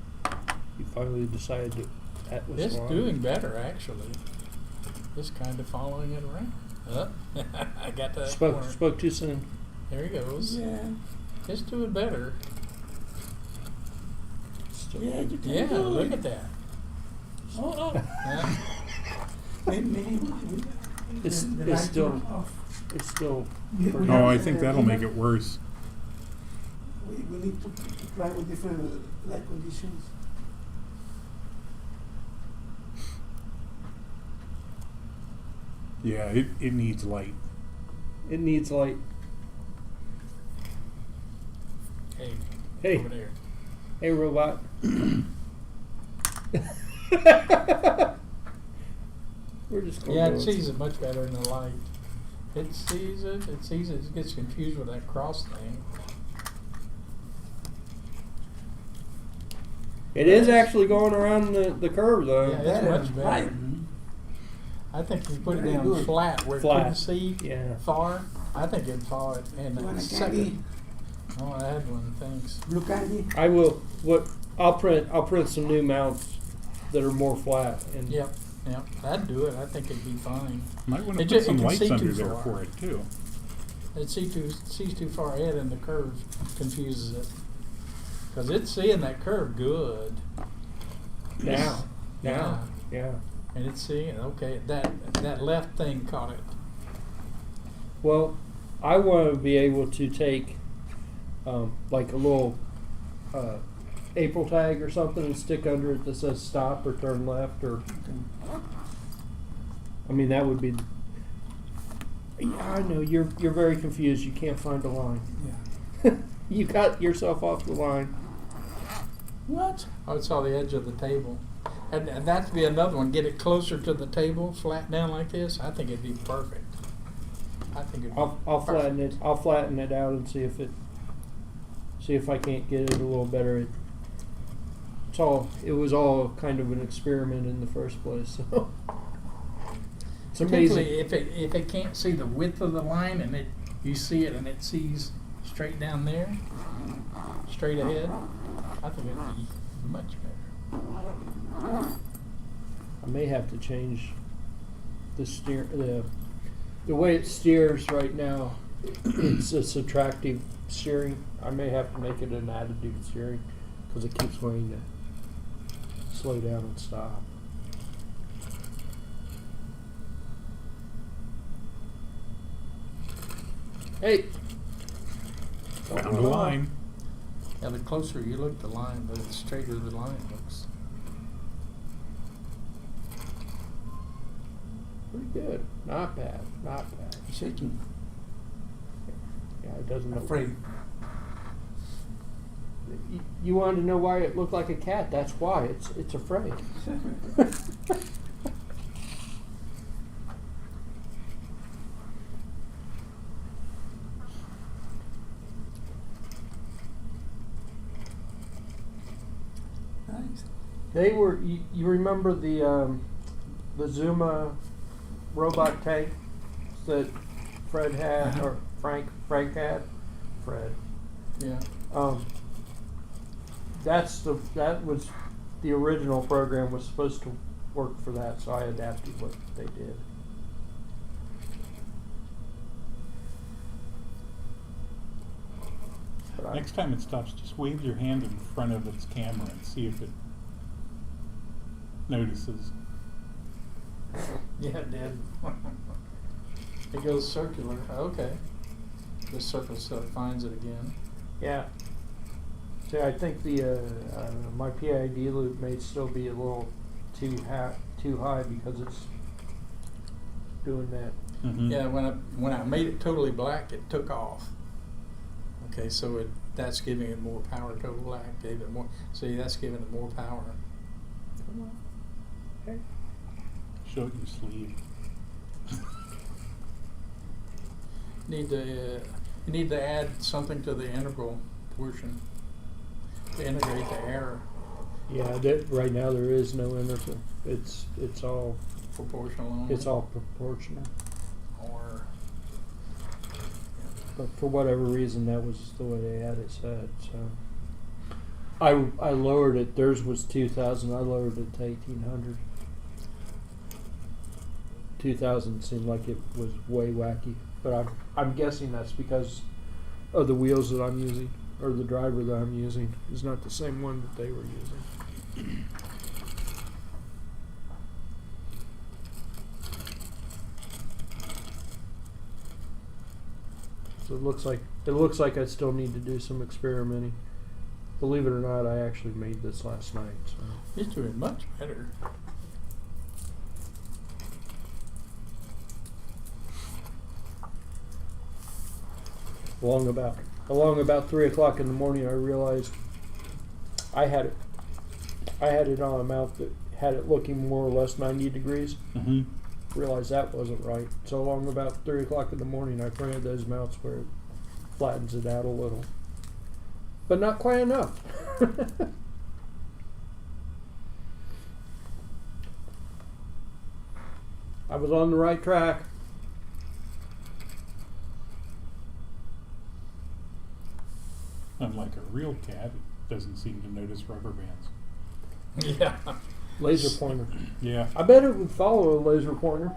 you finally decided that was It's wrong. doing better actually. Just kind of following it around. I got that. corner. Spoke too soon. There he goes. Yeah. It's doing better. Still. Yeah, you can Yeah, do look it. at that. Oh, Yeah. maybe It's lights still- are off. It's still. We pretty- Oh, I have, think that'll make it worse. We need to try with different light conditions. Yeah, it needs light. It needs light. Hey. Hey. Over there. Hey, robot. We're just going. Yeah, it sees it much better in the light. It sees it. It gets confused with that cross thing. It is actually going around the curve, though. Yeah, it's much better. Right. I think if you put it Very down good. flat where Flat. it couldn't see Yeah. far, I think it'd follow it in You want that a second. candy? Oh, I had one, thanks. Blue candy? I will. I'll print some new mounts that are more flat. And Yep, that'd do it. I think it'd be fine. Might want to It put ju- some it can lights see under too there far. for it too. It sees too far ahead, and the curve confuses it. Because it's seeing that curve good. now, Yeah. yeah. And it's seeing, okay, that left thing caught it. Well, I want to be able to take like a little April tag or something and stick under it that says stop or turn left or, I mean, that would be, yeah, I know, you're very confused, you can't find a line. Yeah. You got yourself off the line. What? Oh, it's on the edge of the table. And that'd be another one. Get it closer to the table, flat down like this. I think it'd be perfect. I think it'd be I'll flatten it. I'll flatten it out and see if I can't get it a little better. It was all kind of an experiment in the first place. So it's amazing. Particularly if it can't see the width of the line and you see it and it sees straight down there, straight ahead, I think it'd be much better. I may have to change the way it steers right now. It's a subtractive steering. I may have to make it an additive steering because it keeps wanting to slow down and stop. Hey! Found the line. Yeah, the closer you look, the straighter the line looks. Pretty good. Not bad. Not bad. Shaking. Yeah, it doesn't look. Afraid. You wanted to know why it looked like a cat. That's why. It's afraid. Nice. They were. You remember the Zuma robot tank that Fred had or Frank had? Fred. Yeah. That was the original program was supposed to work for that, so I adapted what they did. But Next time it stops, just wave your hand in front of its camera and see if it notices. Yeah, it did. It goes circular. Okay. The circle stuff finds it again. yeah. See, I think the my PID loop may still be a little too high because it's doing that. Mm-hmm. Yeah, when I made it totally black, it took off. Okay, so that's giving it more power. Total black gave it more. See, that's giving it more power. Come on. Okay. Show it your sleeve. You need to add something to the integral portion to integrate the error Yeah, right now there is no integral. It's all proportional only. it's all proportional. Or But for whatever reason, that was the way they had it set. So I lowered it. Theirs was 2,000. I lowered it to 1,800. 2,000 seemed like it was way wacky, but I'm guessing that's because of the wheels that I'm using, or the driver that I'm using is not the same one that they were using. So it looks like I still need to do some experimenting. Believe it or not, I actually made this last night. So it's doing much better. along about 3 o'clock in the morning, I realized I had it on a mount that had it looking more or less 90 degrees. Mm-hmm. Realized that wasn't right. So along about 3 o'clock in the morning, I printed those mounts where it flattens it out a little, but not quite enough. I was on the right track. Unlike a real cat, it doesn't seem to notice rubber bands. Yeah. Laser pointer. Yeah, I bet it would follow a laser pointer.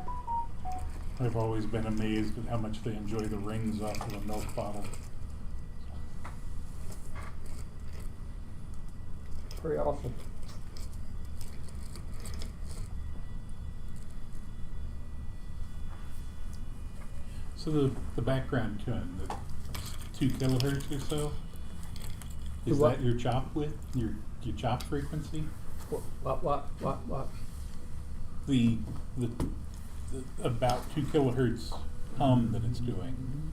I've always been amazed at how much they enjoy the rings off of a milk bottle. Pretty awesome. So the background tone, the 2 kilohertz or so, Is What? that your chop width, your chop frequency? What? The about 2 kilohertz hum that it's doing.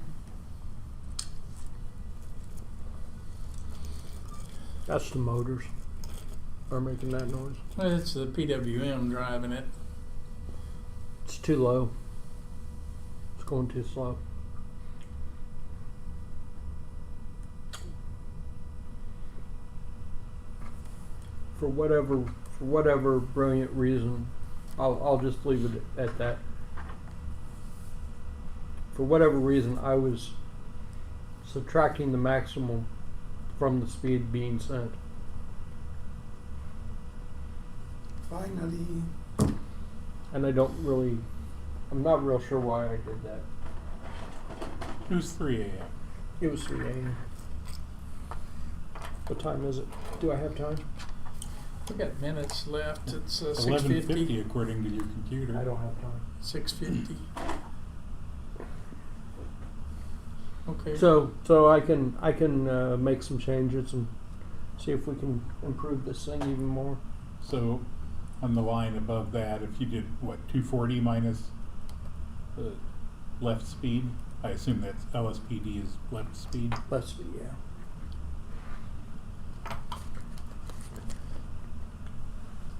That's the motors are making that noise. It's the PWM driving it. It's too low. It's going too slow. For whatever brilliant reason, I'll just leave it at that. For whatever reason, I was subtracting the maximum from the speed being sent. Finally. And I'm not real sure why I did that. It was 3 a.m. It was 3 a.m. What time is it? Do I have time? We got minutes left. It's 11:50 6:50. according to your computer. I don't have time. 6:50. Okay. So I can make some changes and see if we can improve this thing even more. So on the line above that, if you did what, 240 minus the left speed, I assume that's LSPD is left speed. Let's see, yeah.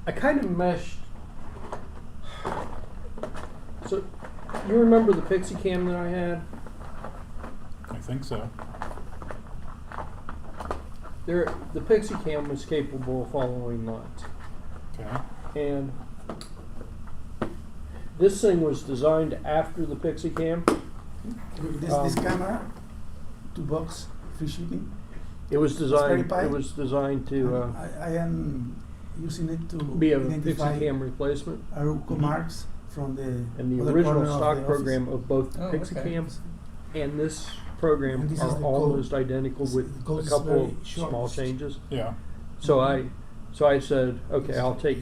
I kind of meshed. So you remember the Pixie Cam that I had? I think so. The Pixie Cam was capable of following lines. Okay. And this thing was designed after the Pixie Cam. This camera, 2 bucks, free shipping. It was designed. Raspberry Pi? It was designed to I am using it to be a Pixie identify Cam replacement. Aruco marks from the And the other original corner of stock the program office. of both Oh, Pixie okay. Cams and this program And this is are the almost code. identical with The code a is couple very of short. small changes. Yeah. So I said, okay, I'll take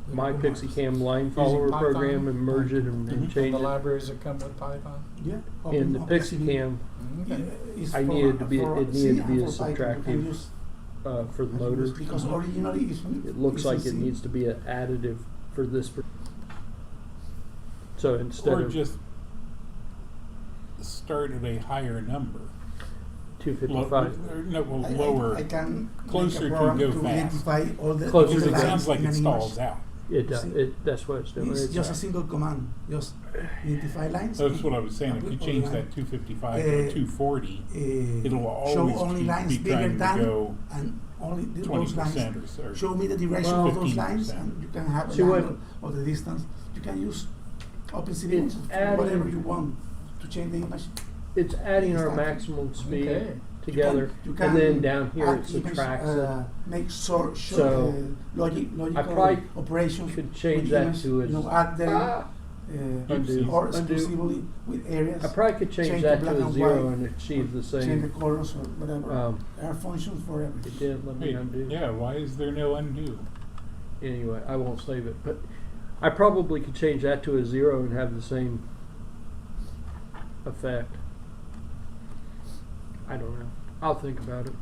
The my Aruco Pixie marks. Cam line Using follower Python? program and merge it and Mhm. change the it. libraries that come with Python. Yeah. In the Pixie CV. Cam Okay. It's I for- needed to be- for it C needed to be and a for Python. You can subtractive use- for the motors. Because originally it's from It looks like it ECC. needs to be an additive for this. So instead Or of just start at a higher number. 255. Lower. I can Closer make to a program go to fast. identify all the Closer all to the go. It lines sounds like in it an stalls image. out. It does. See? That's what it's doing. It's just a right. single command. Just identify lines. That's what I was saying. If you Put change all that line. 255 to 240, it'll show always only lines be bigger trying to than go and only those 20% lines. or so. Show me the direction Well, of those lines, 15%. and you can have See a what- line of the distance. You can use OpenCV It's adding- whatever you want to change the image. It's adding our Exactly. maximum speed Okay. together, You and then can down here add it image, subtracts it. Make So, logical probably operations. could change with that image, to a you know, add them Undo. or Undo. exclusively with areas. I probably could change Change that the to black a and 0 white. and achieve the Change the same. colors or whatever. There are functions for It everything. didn't let me Wait, undo. yeah, why is there no undo? Anyway, I won't save it, but I probably could change that to a 0 and have the same effect. I don't know. I'll think about it.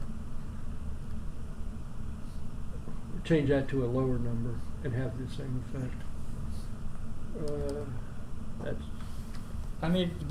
Change that to a lower number and have the same effect. That's I need to be